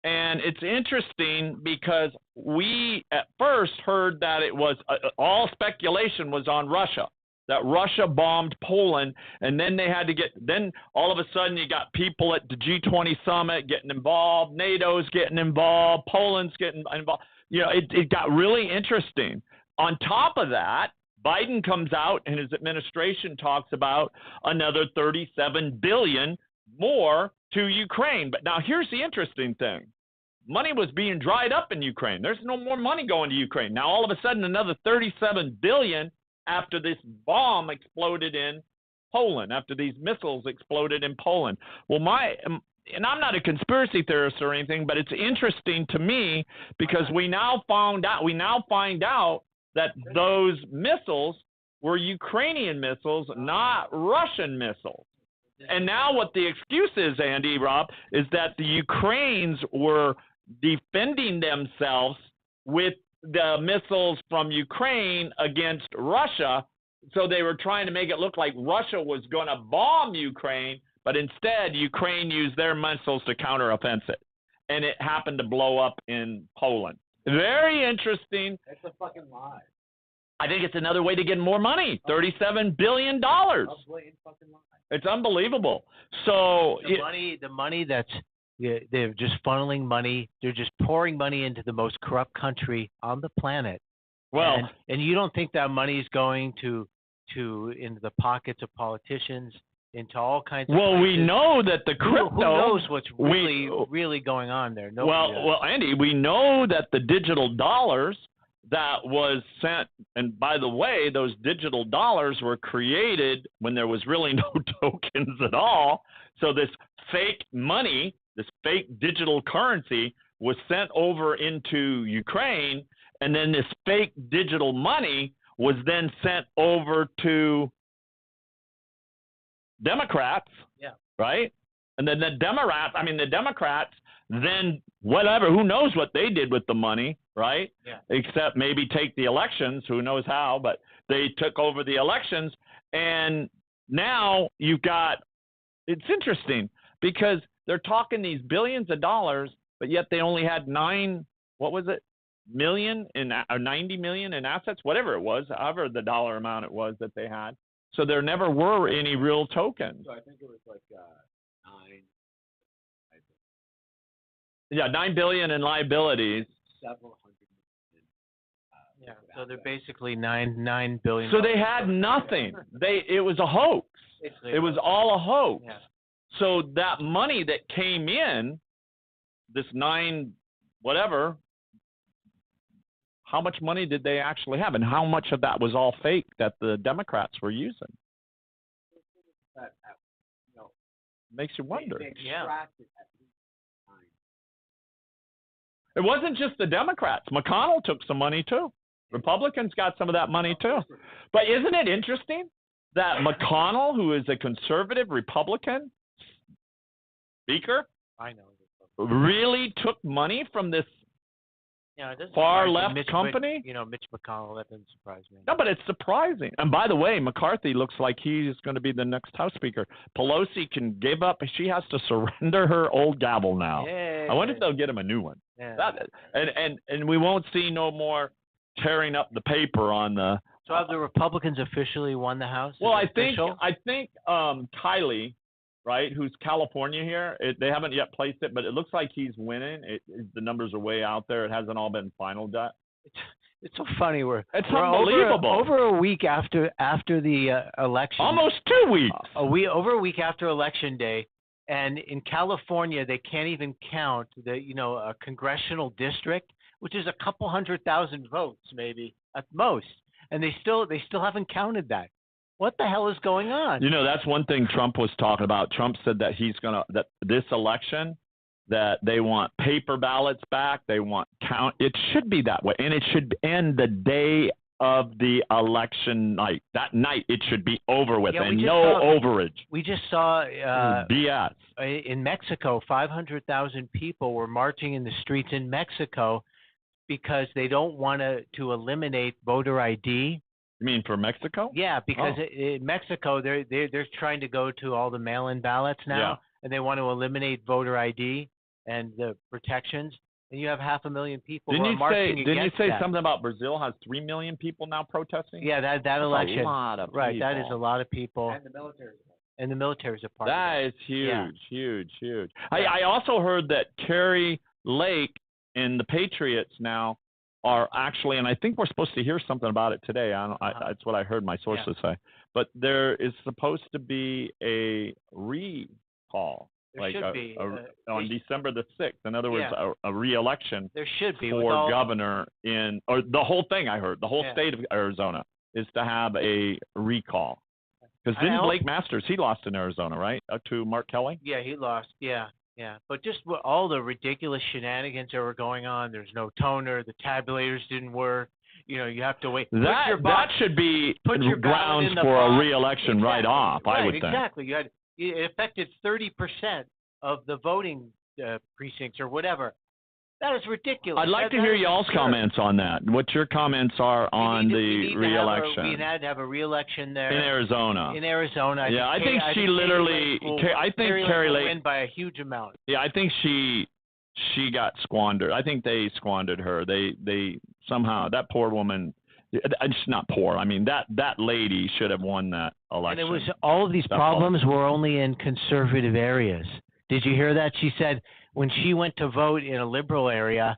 And it's interesting because we at first heard that it was all speculation was on Russia, that Russia bombed Poland, and then then all of a sudden you got people at the G20 summit getting involved, NATO's getting involved, Poland's getting involved. It got really interesting. On top of that, Biden comes out and his administration talks about another $37 billion more to Ukraine. But now here's the interesting thing. Money was being dried up in Ukraine. There's no more money going to Ukraine. Now all of a sudden another $37 billion after this bomb exploded in Poland, after these missiles exploded in Poland. Well, and I'm not a conspiracy theorist or anything, but it's interesting to me because we now find out that those missiles were Ukrainian missiles, not Russian missiles. And now what the excuse is, Andy, Rob, is that the Ukrainians were defending themselves with the missiles from Ukraine against Russia. So they were trying to make it look like Russia was going to bomb Ukraine, but instead Ukraine used their missiles to counteroffensive. And it happened to blow up in Poland. Very interesting. That's a fucking lie. I think it's another way to get more money. $37 billion. A blatant fucking lie. It's unbelievable. So the money that's they're just funneling money. They're just pouring money into the most corrupt country on the planet. Well, and you don't think that money is going to into the pockets of politicians, into all kinds of places. We know that the crypto. Who knows what's really going on there? Nobody does. Well, Andy, we know that the digital dollars that was sent, and by the way, those digital dollars were created when there was really no tokens at all. So this fake money, this fake digital currency was sent over into Ukraine, and then this fake digital money was then sent over to Democrats, right? And then the Democrats then whatever, who knows what they did with the money, right? Yeah. Except maybe take the elections, who knows how, but they took over the elections. And now you've got, it's interesting because they're talking these billions of dollars, but yet they only had 90 million in assets, whatever it was, however the dollar amount it was that they had. So there never were any real tokens. So I think it was like 9 billion in liabilities. Several hundred million. So they're basically nine billion. So they had nothing. It was a hoax. It was all a hoax. Yeah. So that money that came in, this 9 whatever, how much money did they actually have, and how much of that was all fake that the Democrats were using? Makes you wonder. It wasn't just the Democrats. McConnell took some money too. Republicans got some of that money too. But isn't it interesting that McConnell, who is a conservative Republican speaker, really took money from this far left company? Mitch McConnell, that doesn't surprise me. No, but it's surprising. And by the way, McCarthy looks like he's going to be the next House Speaker. Pelosi can give up. She has to surrender her old gavel now. I wonder if they'll get him a new one. Yeah. And we won't see no more tearing up the paper on the. So have the Republicans officially won the House? Well, I think Kylie, right, who's California here, they haven't yet placed it, but it looks like he's winning. The numbers are way out there. It hasn't all been final yet. It's so funny. We're unbelievable. Over a week after the election. Almost 2 weeks. Over a week after Election Day, and in California they can't even count a congressional district, which is a couple 100,000 votes maybe at most, and they still haven't counted that. What the hell is going on? That's one thing Trump was talking about. Trump said that that this election, that they want paper ballots back. They want count. It should be that way. And it should end the day of the election night. That night, it should be over with and no overage. We just saw BS. In Mexico, 500,000 people were marching in the streets in Mexico because they don't want to eliminate voter ID. You mean for Mexico? Yeah, because in Mexico they're trying to go to all the mail-in ballots now, and they want to eliminate voter ID and the protections. and you have 500,000 people Didn't who are you marching say? against Didn't you say that. something about Brazil has 3 million people now protesting? Yeah, that That's election. a lot of Right, people. that is a lot of people. And the military. And the military's a part of That that. is huge, Yeah. huge, huge. Yeah. I also heard that Kerry Lake and the Patriots now are actually, and I think we're supposed to hear something about it today. That's what I heard my sources say. But there is supposed to be a recall. There should be. On December the 6th. In other words, a re-election there should be for governor or the whole thing I heard, the whole Yeah. state of Arizona is to have a recall. Because didn't Blake Masters, he lost in Arizona, right? To Mark Kelly? Yeah, he lost. Yeah. But just all the ridiculous shenanigans that were going on. There's no toner. The tabulators didn't work. You have to wait. That should be grounds for a re-election right off, I would think. Exactly. It affected 30% of the voting precincts or whatever. That is ridiculous. I'd like to hear y'all's comments on that. What your comments are on the re-election. We had to have a re-election there. In Arizona. I think she literally. I think Kerry Lake win by a huge amount. Yeah, I think she got squandered. I think they squandered her. They somehow, that poor woman. It's not poor. I mean, that lady should have won that election. And it was all of these problems were only in conservative areas. Did you hear that? She said when she went to vote in a liberal area,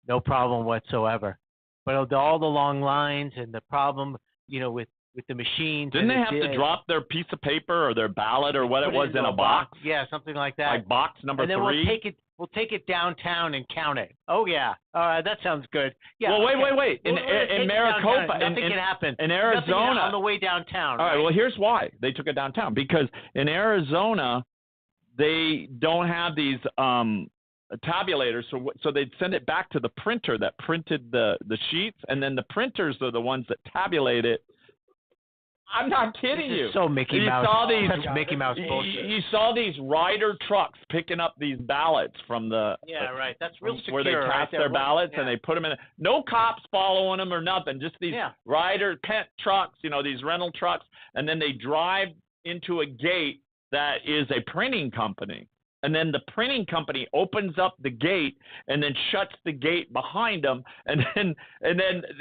no problem whatsoever. But all the long lines and the problem, with the machines. Didn't they have to drop their piece of paper or their ballot or what it was in a box? Yeah, something like that. Like box number 3? And then we'll take it downtown and count it. Oh yeah, that sounds good. Yeah. Well, wait. In Maricopa, nothing can happen. In Arizona, on the way downtown. All right. Well, here's why they took it downtown, because in Arizona they don't have these tabulators, so they'd send it back to the printer that printed the sheets, and then the printers are the ones that tabulate it. I'm not kidding you. So Mickey Mouse. Such Mickey Mouse bullshit. You saw these rider trucks picking up these ballots from the right. That's real secure. Where they cast their ballots and they put them in. No cops following them or nothing. Just these rider pent trucks, these rental trucks, and then they drive into a gate that is a printing company. And then the printing company opens up the gate and then shuts the gate behind them, and then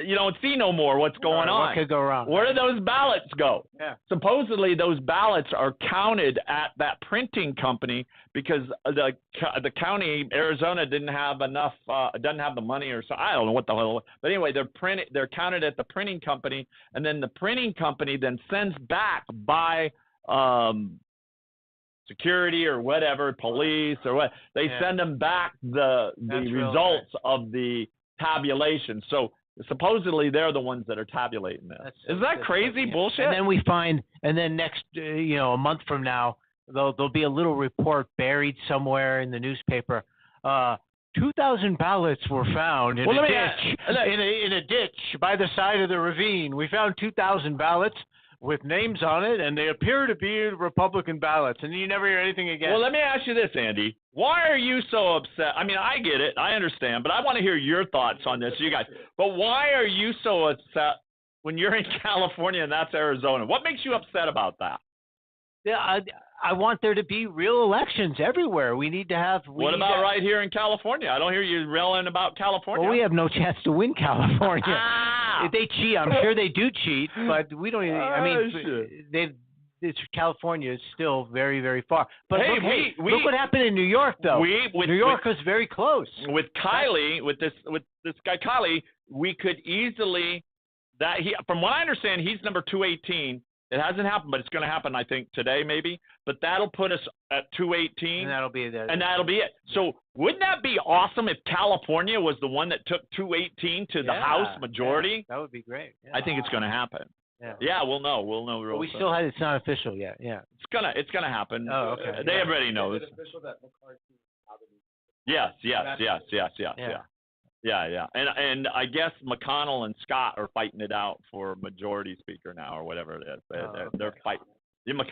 you don't see no more what's going on. What could go wrong? Where do those ballots go? Yeah. Supposedly those ballots are counted at that printing company because the county, Arizona, didn't have enough, doesn't have the money or so. I don't know what the hell. But anyway, they're counted at the printing company, and then the printing company then sends back by security or whatever, police or what, they send them back the results of the tabulation. So supposedly they're the ones that are tabulating this. Is that crazy bullshit? And then we find, and then next, a month from now, there'll be a little report buried somewhere in the newspaper. 2,000 ballots were found in a ditch by the side of the ravine. We found 2,000 ballots with names on it, and they appear to be Republican ballots, and you never hear anything again. Well, let me ask you this, Andy. Why are you so upset? I mean, I get it. I understand, but I want to hear your thoughts on this, you guys. But why are you so upset when you're in California and that's Arizona? What makes you upset about that? Yeah, I want there to be real elections everywhere. We need to have. What about right here in California? I don't hear you railing about California. Well, we have no chance to win California. If they cheat, I'm sure they do cheat, but we don't. California is still very, very far. But look what happened in New York, though. New York was very close. With Kiley, with this guy Kiley, we could easily from what I understand, he's number 218. It hasn't happened, but it's going to happen, I think, today maybe. But that'll put us at 218. And that'll be there. And that'll be it. So wouldn't that be awesome if California was the one that took 218 to the House majority? Yeah, that would be great. Yeah. I think it's going to happen. Yeah, we'll know. We'll know real soon. It's not official yet. Yeah. It's gonna happen. Oh, okay. They already know. Is it official that McCarthy? Yes. Yeah. And I guess McConnell and Scott are fighting it out for majority speaker now, or whatever it is. They're fighting. You don't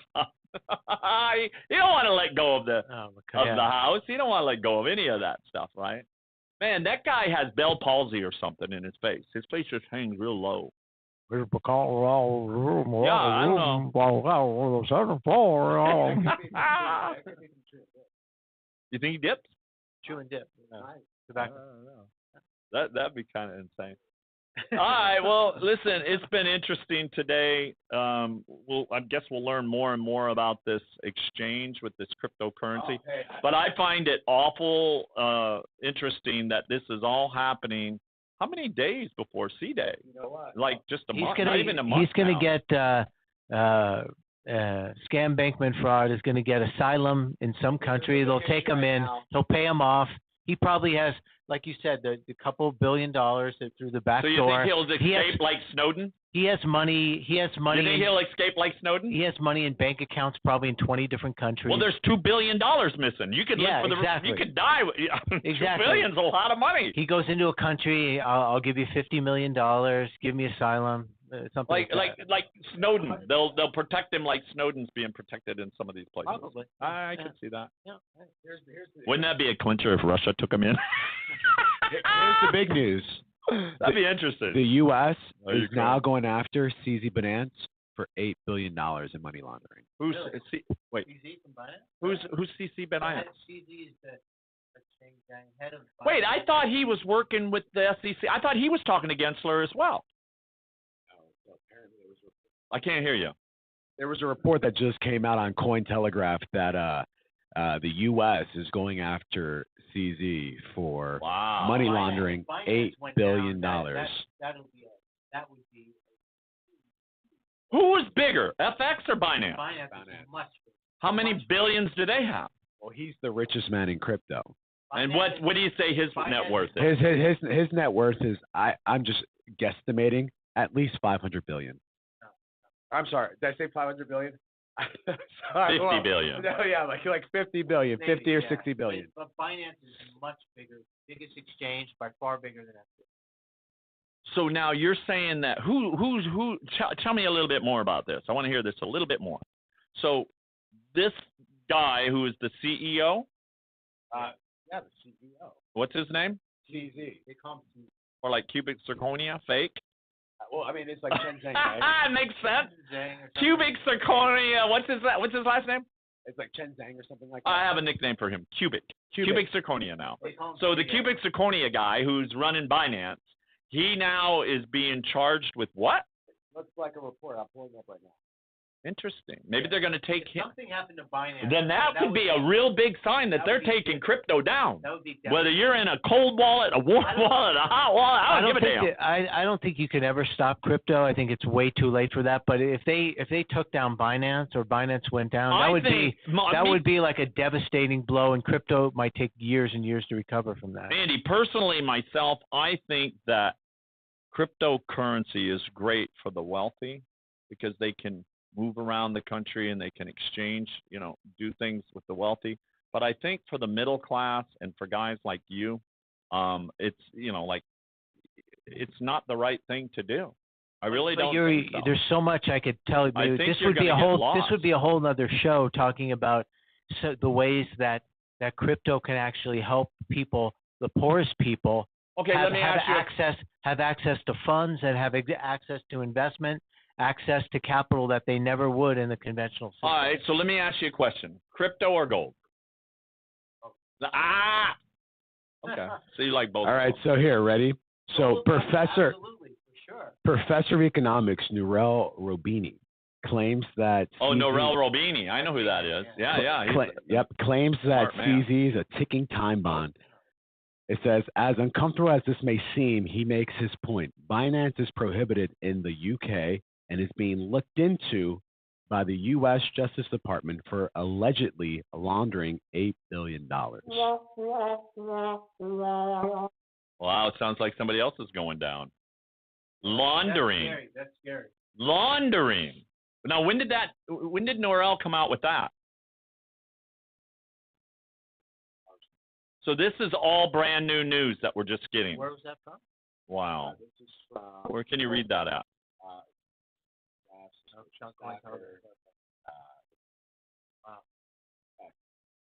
want to let go of the House. You don't want to let go of any of that stuff, right? Man, that guy has Bell palsy or something in his face. His face just hangs real low. Yeah, I don't know. You think he dipped? Chew and dip. Tobacco. That'd be kind of insane. All right. Well, listen, it's been interesting today. I guess we'll learn more and more about this exchange with this cryptocurrency. But I find it awful interesting that this is all happening. How many days before C-Day? You know what? Like just a month, not even a month. He's going now. to get scam bankman fraud. Is going to get asylum in some country. They'll take him in. He'll pay him off. He probably has, like you said, the couple $1 billion through the back door. So you think he'll escape like Snowden? He has money. He has money. You think he'll escape like Snowden? He has money in bank accounts probably in 20 different countries. Well, there's $2 billion missing. You could live for the exactly. You could die. Exactly. $2 billion's a lot of money. He goes into a country. I'll give you $50 million. Give me asylum. Something like Snowden. They'll protect him like Snowden's being protected in some of these places. Probably. I could see that. Yeah. Wouldn't that be a clincher if Russia took him in? Here's the big news. That'd be interesting. The U.S. There you is go. now going after CZ Binance for $8 billion in money laundering. Who's CZ from Binance? who's CC Binance? CZ is the exchange head of. Wait, I thought he was working with the SEC. I thought he was talking to Gensler as well. I can't hear you. There was a report that just came out on Cointelegraph that the U.S. is going after CZ for money laundering $8 billion. That would be. Who was bigger, FX or Binance? Binance is much bigger. How many billions do they have? Well, he's the richest man in crypto. And what do you say his net worth is? His net worth is I'm just guesstimating at least 500 billion. I'm sorry. Did I say 500 billion? 50 billion. No, yeah, like 50 billion, Maybe, 50 or 60 billion. But Binance is much bigger, biggest exchange, by far bigger than FX. So now you're saying that who? Tell me a little bit more about this. I want to hear this a little bit more. So this guy who is the CEO. Yeah, the CEO. What's his name? CZ. They call him CZ. Or like cubic zirconia, fake. Well, I mean, it's like Chen Zheng, right? Makes sense. Cubic zirconia. What's his last name? It's like Chen Zheng or something like that. I have a nickname for him. Cubic zirconia now. They call him So the CEO. cubic zirconia guy who's running Binance, he now is being charged with what? Looks like a report. I'm pulling it up right now. Interesting. Maybe they're going to take If him. something happened to Binance, Then that could be a real big sign that they're taking crypto down. That would be Whether you're in a cold wallet, a warm wallet, a hot wallet, I don't give a damn. I don't think you can ever stop crypto. I think it's way too late for that. But if they took down Binance or Binance went down, that would be like a devastating blow, and crypto might take years and years to recover from that. Andy, personally, myself, I think that cryptocurrency is great for the wealthy because they can move around the country and they can exchange, do things with the wealthy. But I think for the middle class and for guys like you, it's, it's not the right thing to do. I really don't think so. There's so much I could tell you. This would be a whole other show talking about the ways that crypto can actually help people, the poorest people, have access to funds and have access to investment, access to capital that they never would in the conventional system. All right, so let me ask you a question. Crypto or gold? Okay, so you like both. All right, so here, ready? So Absolutely, for sure. Professor of economics Nouriel Roubini claims that Nouriel Roubini. I know who that is. Yeah. Claims that Smart man. CZ is a ticking time bomb. It says, as uncomfortable as this may seem, he makes his point. Binance is prohibited in the UK and is being looked into by the U.S. Justice Department for allegedly laundering $8 billion. Wow, it sounds like somebody else is going down. Laundering. That's scary. Laundering. Now, when did Nouriel come out with that? So this is all brand new news that we're just getting. Where was that from? Wow. Where can you read that at?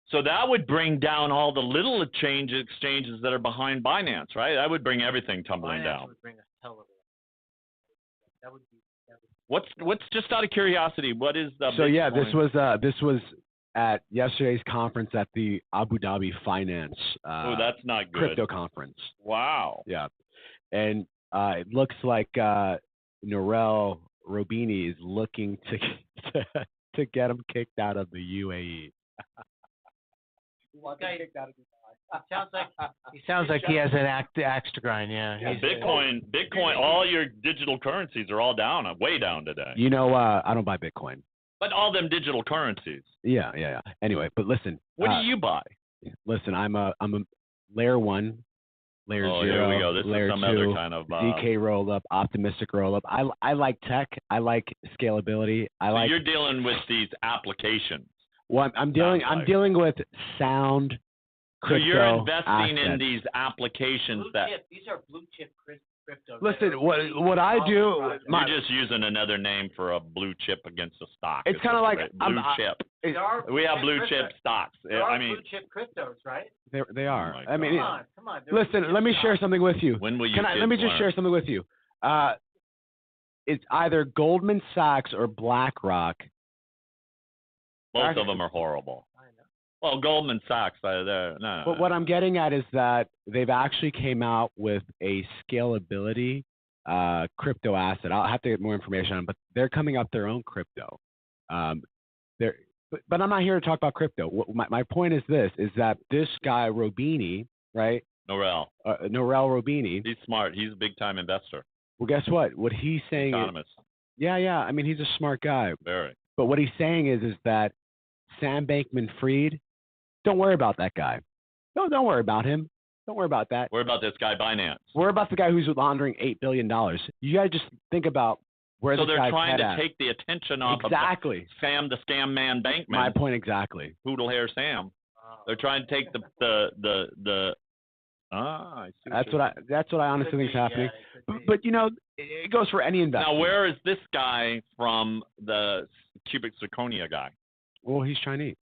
So that would bring down all the little exchanges that are behind Binance, right? That would bring everything tumbling down. Would bring a hell of a that would be What's just out of curiosity? What is the? So yeah, this was at yesterday's conference at the Abu Dhabi Finance Oh, that's not good. crypto conference. Wow. Yeah, and it looks like Norel Robini is looking to get him kicked out of the UAE. He sounds like he has an axe to grind. Yeah. Well, Bitcoin, all your digital currencies are all down, way down today. You know, I don't buy Bitcoin. But all them digital currencies. Yeah. Anyway, but listen. What do you buy? Listen, I'm a layer 1, layer 0, here we go. This layer is some 2, other kind of ZK roll up, optimistic roll up. I like tech. I like scalability. So you're dealing with these applications. Well, I'm dealing with sound crypto. So you're investing in assets. these applications These are blue chip crypto. Listen, what I do, you're just using another name for a blue chip against a stock. It's kind of like blue chip. We have blue chip stocks. I mean, blue chip cryptos, right? They are. Oh I mean, come on. Listen, let me share something with you. When will you? Let me just share something with you. It's either Goldman Sachs or BlackRock. Both of them are horrible. I know. Well, Goldman Sachs, no. But what I'm getting at is that they've actually came out with a scalability crypto asset. I'll have to get more information on it, but they're coming up their own crypto. But I'm not here to talk about crypto. My point is this, is that this guy, Robini, right? Norel Robini. He's smart. He's a big-time investor. Well, guess what? What he's saying Economist. Yeah. I mean, he's a smart guy. Very. But what he's saying is that Sam Bankman-Fried, don't worry about that guy. No, don't worry about him. Don't worry about that. Worry about this guy, Binance. Worry about the guy who's laundering $8 billion. You got to just think about where this guy's So they're trying to at. take the attention off of Sam the Scam Man Bankman. My point exactly. Poodle Hair Sam. They're trying to take I see. That's what I honestly think is happening. But you know, it goes for any investor. Now, where is this guy from, the cubic zirconia guy? Well, he's Chinese.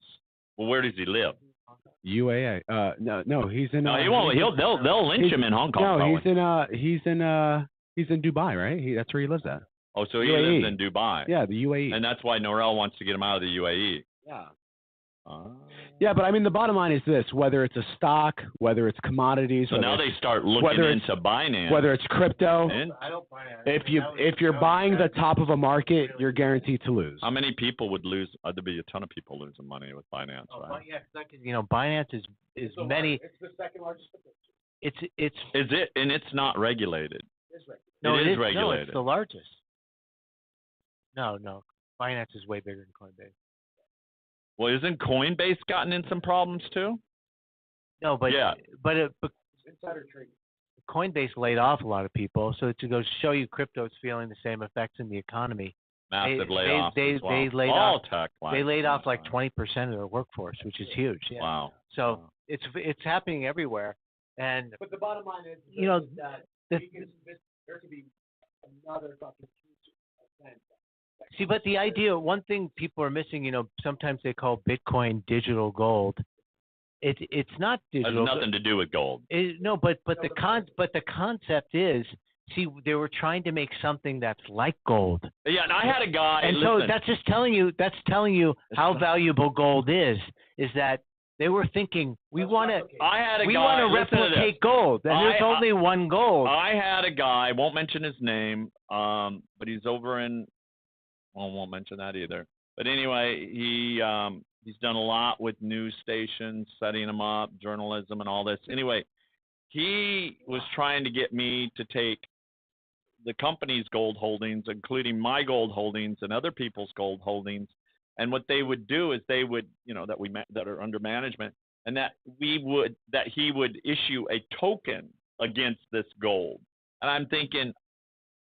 Well, where does he live? UAE. No, he's in. No, he won't. They'll lynch him in Hong Kong. No, probably. he's in Dubai, right? That's where he lives at. Oh, so he UAE. lives in Dubai. Yeah, the UAE. And that's why Norel wants to get him out of the UAE. Yeah. Yeah, but I mean, the bottom line is this: whether it's a stock, whether it's commodities, so now they start looking into Binance, whether it's crypto. I don't buy it. If you're buying the top of a market, you're guaranteed to lose. How many people would lose? There'd be a ton of people losing money with Binance, right? Yeah, Binance is many. It's the second largest. It's. Is it? And it's not regulated. No, it is regulated. No, it's the largest. No, Binance is way bigger than Coinbase. Well, isn't Coinbase gotten in some problems too? No, but yeah. but insider trading. Coinbase laid off a lot of people, so to go show you crypto is feeling the same effects in the economy. Massive layoffs. They laid all off. Tech. They laid off like 20% of their workforce, which is huge. Yeah. Wow. So it's happening everywhere, and but the bottom line is, that there could be another fucking huge. See, but the idea, one thing people are missing, sometimes they call Bitcoin digital gold. It's not digital. It has nothing to do with gold. But the concept is, see, they were trying to make something that's like gold. Yeah, and I had a guy. And so that's just telling you how valuable gold is. Is that they were thinking we want to replicate gold, and there's only one gold. I had a guy. I won't mention his name. But he's over in. Well, I won't mention that either. But anyway, he's done a lot with news stations, setting them up, journalism, and all this. Anyway, he was trying to get me to take the company's gold holdings, including my gold holdings and other people's gold holdings, and what they would do is they would, that are under management, and that he would issue a token against this gold. And I'm thinking,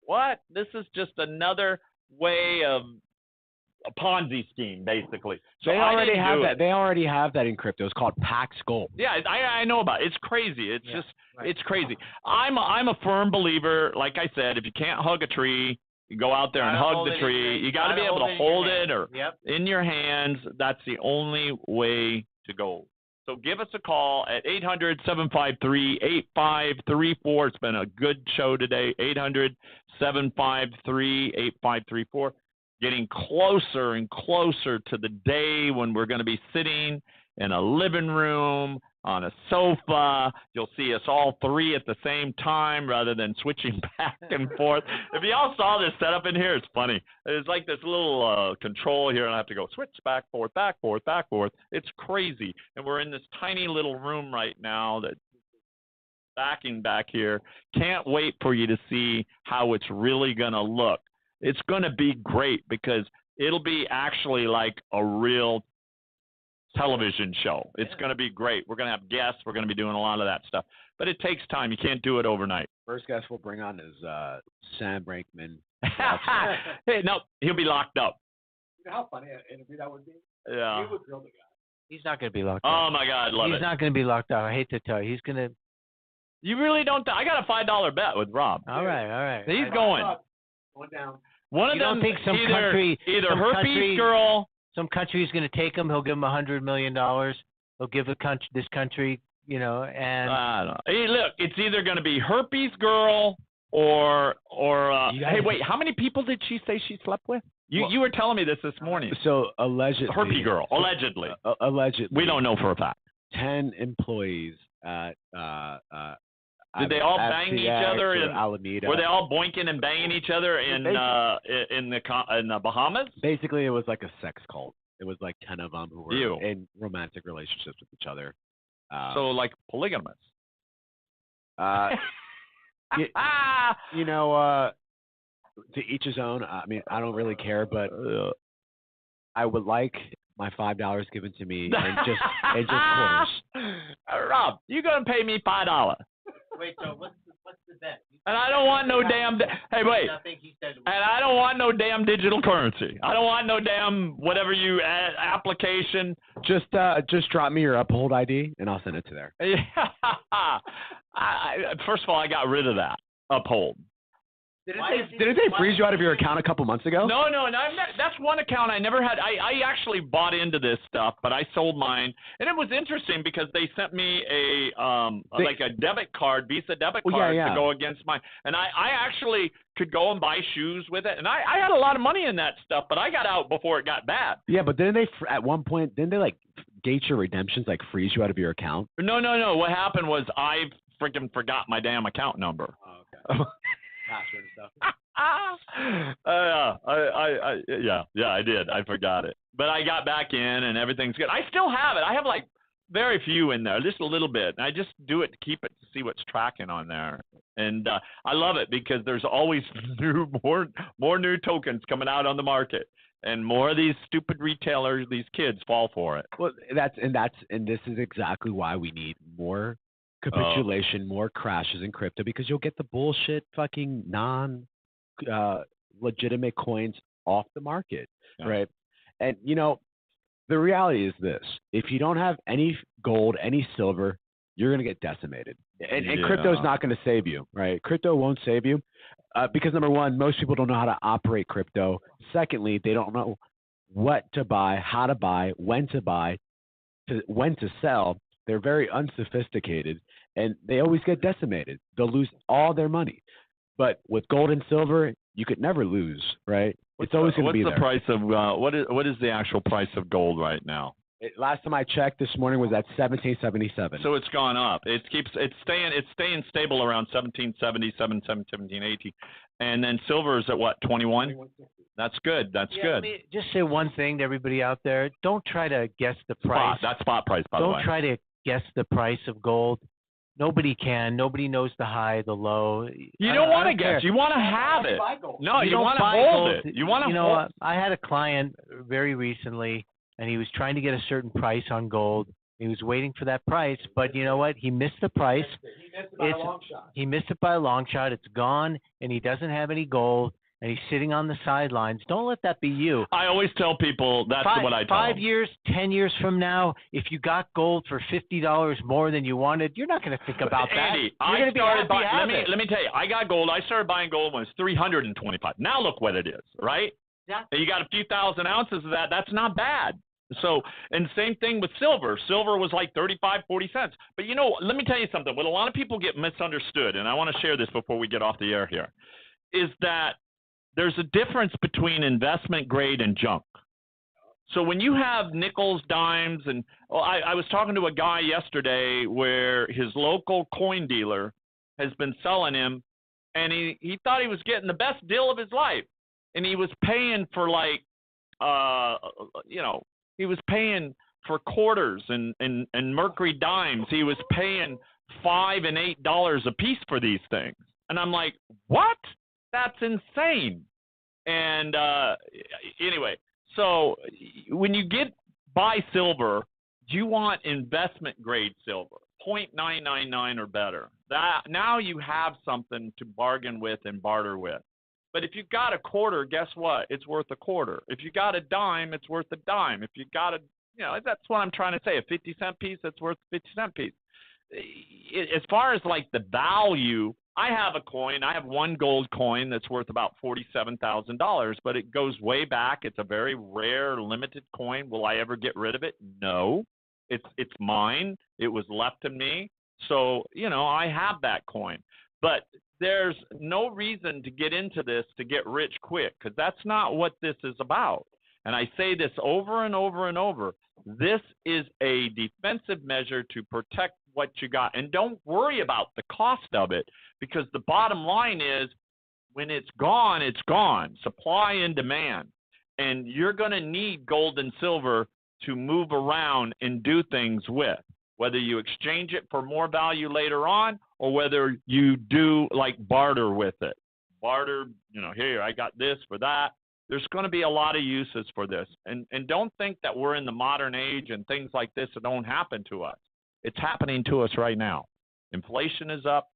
what? This is just another way of a Ponzi scheme, basically. So they already have that. They already have that in crypto. It's called Pax Gold. Yeah, I know about it. It's crazy. It's it's crazy. I'm a firm believer. Like I said, if you can't hug a tree, you go out there and hug the tree. You got to be able to hold it or in your hands. That's the only way to go. So give us a call at 800-753-8534. It's been a good show today. 800-753-8534. getting closer and closer to the day when we're going to be sitting in a living room on a sofa. You'll see us all three at the same time rather than switching back and forth. If y'all saw this setup in here, it's funny. It's like this little control here, and I have to go switch back, forth, back, forth, back, forth. It's crazy. And we're in this tiny little room right now that's backing back here. Can't wait for you to see how it's really going to look. It's going to be great because it'll be actually like a real television show. It's going to be great. We're going to have guests. We're going to be doing a lot of that stuff. But it takes time. You can't do it overnight. First guest we'll bring on is Sam Brankman. Hey, no, he'll be locked up. You know how funny an interview that would be? Yeah. He would grill the guy. He's not going to be locked up. Oh, my God. Love He's it. not going to be locked up. I hate to tell you. He's going to. You really don't. I got a $5 bet with Rob. All right. He's going. Going down. One of You them don't think some either country- some herpes country- girl. Some country's going to take him. He'll give him $100 million. He'll give this country, and I don't know. Hey, look, it's either going to be herpes girl or hey, wait, how many people did she say she slept with? You were telling me this morning. So allegedly, Herpes girl, allegedly. Allegedly, We don't know for a fact. 10 employees at Did they all bang each other? or In, Alameda. were they all boinking and banging each other in the Bahamas? Basically, it was like a sex cult. It was like 10 of them who were Ew. in romantic relationships with each other. So like polygamous. To each his own. I mean, I don't really care, but I would like my $5 given to me and just quarters. Rob, you gonna pay me $5? wait. So what's the bet? And I don't want no damn. Hey, wait. Nothing he said. And I don't want no damn digital currency. I don't want no damn whatever you application. Just drop me your Uphold ID and I'll send it to there. First of all, I got rid of that Uphold. Didn't they freeze you out of your account a couple months ago? No, that's one account I never had. I actually bought into this stuff, but I sold mine, and it was interesting because they sent me like a debit card, Visa debit card to go against mine, and I actually could go and buy shoes with it, and I had a lot of money in that stuff, but I got out before it got bad. Yeah, but didn't they at one point like gate your redemptions, like freeze you out of your account? No. What happened was I freaking forgot my damn account number. Oh, okay. Password and stuff. I did. I forgot it, but I got back in and everything's good. I still have it. I have like very few in there, just a little bit. And I just do it to keep it to see what's tracking on there, and I love it because there's always more new tokens coming out on the market, and more of these stupid retailers, these kids fall for it. Well, this is exactly why we need more capitulation, more crashes in crypto, because you'll get the bullshit fucking legitimate coins off the market, right? And the reality is this: if you don't have any gold, any silver, you're gonna get decimated. And crypto is not gonna save you, right? Crypto won't save you because number one, most people don't know how to operate crypto. Secondly, they don't know what to buy, how to buy, when to sell. They're very unsophisticated, and they always get decimated. They'll lose all their money. But with gold and silver, you could never lose, right? It's always going to be there. What's the price of what is the actual price of gold right now? Last time I checked this morning was at $17.77. So it's gone up. It's staying stable around 1777, 1780, and then silver is at what, 21? That's good. That's good. Let me just say one thing to everybody out there: don't try to guess the price. That's spot price, by the way. Don't try to guess the price of gold. Nobody can. Nobody knows the high, the low. You don't want to guess. You want to have it. No, you want to hold it. You want to hold. I had a client very recently, and he was trying to get a certain price on gold. He was waiting for that price, but you know what? He missed the price. He missed it by a long shot. It's gone, and he doesn't have any gold, and he's sitting on the sidelines. Don't let that be you. I always tell people that's what I tell 5 them. years, 10 years from now, if you got gold for $50 more than you wanted, you're not going to think about that. Andy, you're going to be happy to have it. let me tell you, I got gold. I started buying gold when it was $325. Now look what it is, right? Exactly. You got a few thousand ounces of that. That's not bad. So, and same thing with silver. Silver was like 35, 40 cents. But let me tell you something. What a lot of people get misunderstood, and I want to share this before we get off the air here, is that there's a difference between investment grade and junk. So when you have nickels, dimes, and I was talking to a guy yesterday where his local coin dealer has been selling him, and he thought he was getting the best deal of his life, and he was paying for like, he was paying for quarters and mercury dimes. He was paying $5 and $8 a piece for these things, and I'm like, what? That's insane. And anyway. So when you buy silver, you want investment grade silver, 0.999 or better. That now you have something to bargain with and barter with. But if you've got a quarter, guess what? It's worth a quarter. If you got a dime, it's worth a dime. If you got that's what I'm trying to say. A 50-cent piece, that's worth a 50-cent piece. As far as like the value, I have a coin. I have one gold coin that's worth about $47,000, but it goes way back. It's a very rare, limited coin. Will I ever get rid of it? No. It's mine. It was left to me. So, I have that coin. But there's no reason to get into this to get rich quick, because that's not what this is about. And I say this over and over and over. This is a defensive measure to protect what you got. And don't worry about the cost of it, because the bottom line is when it's gone, it's gone. Supply and demand. And you're going to need gold and silver to move around and do things with, whether you exchange it for more value later on or whether you do like barter with it. Barter, here, I got this for that. There's going to be a lot of uses for this. And don't think that we're in the modern age and things like this that don't happen to us. It's happening to us right now. Inflation is up.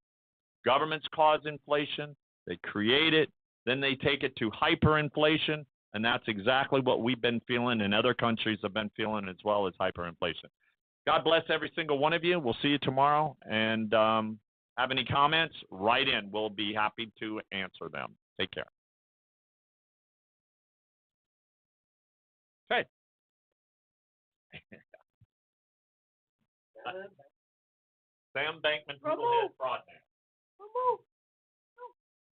Governments cause inflation. They create it. Then they take it to hyperinflation. And that's exactly what we've been feeling and other countries have been feeling as well as hyperinflation. God bless every single one of you. We'll see you tomorrow. And have any comments, write in. We'll be happy to answer them. Take care. Okay. Sam Bankman, Fraud Man.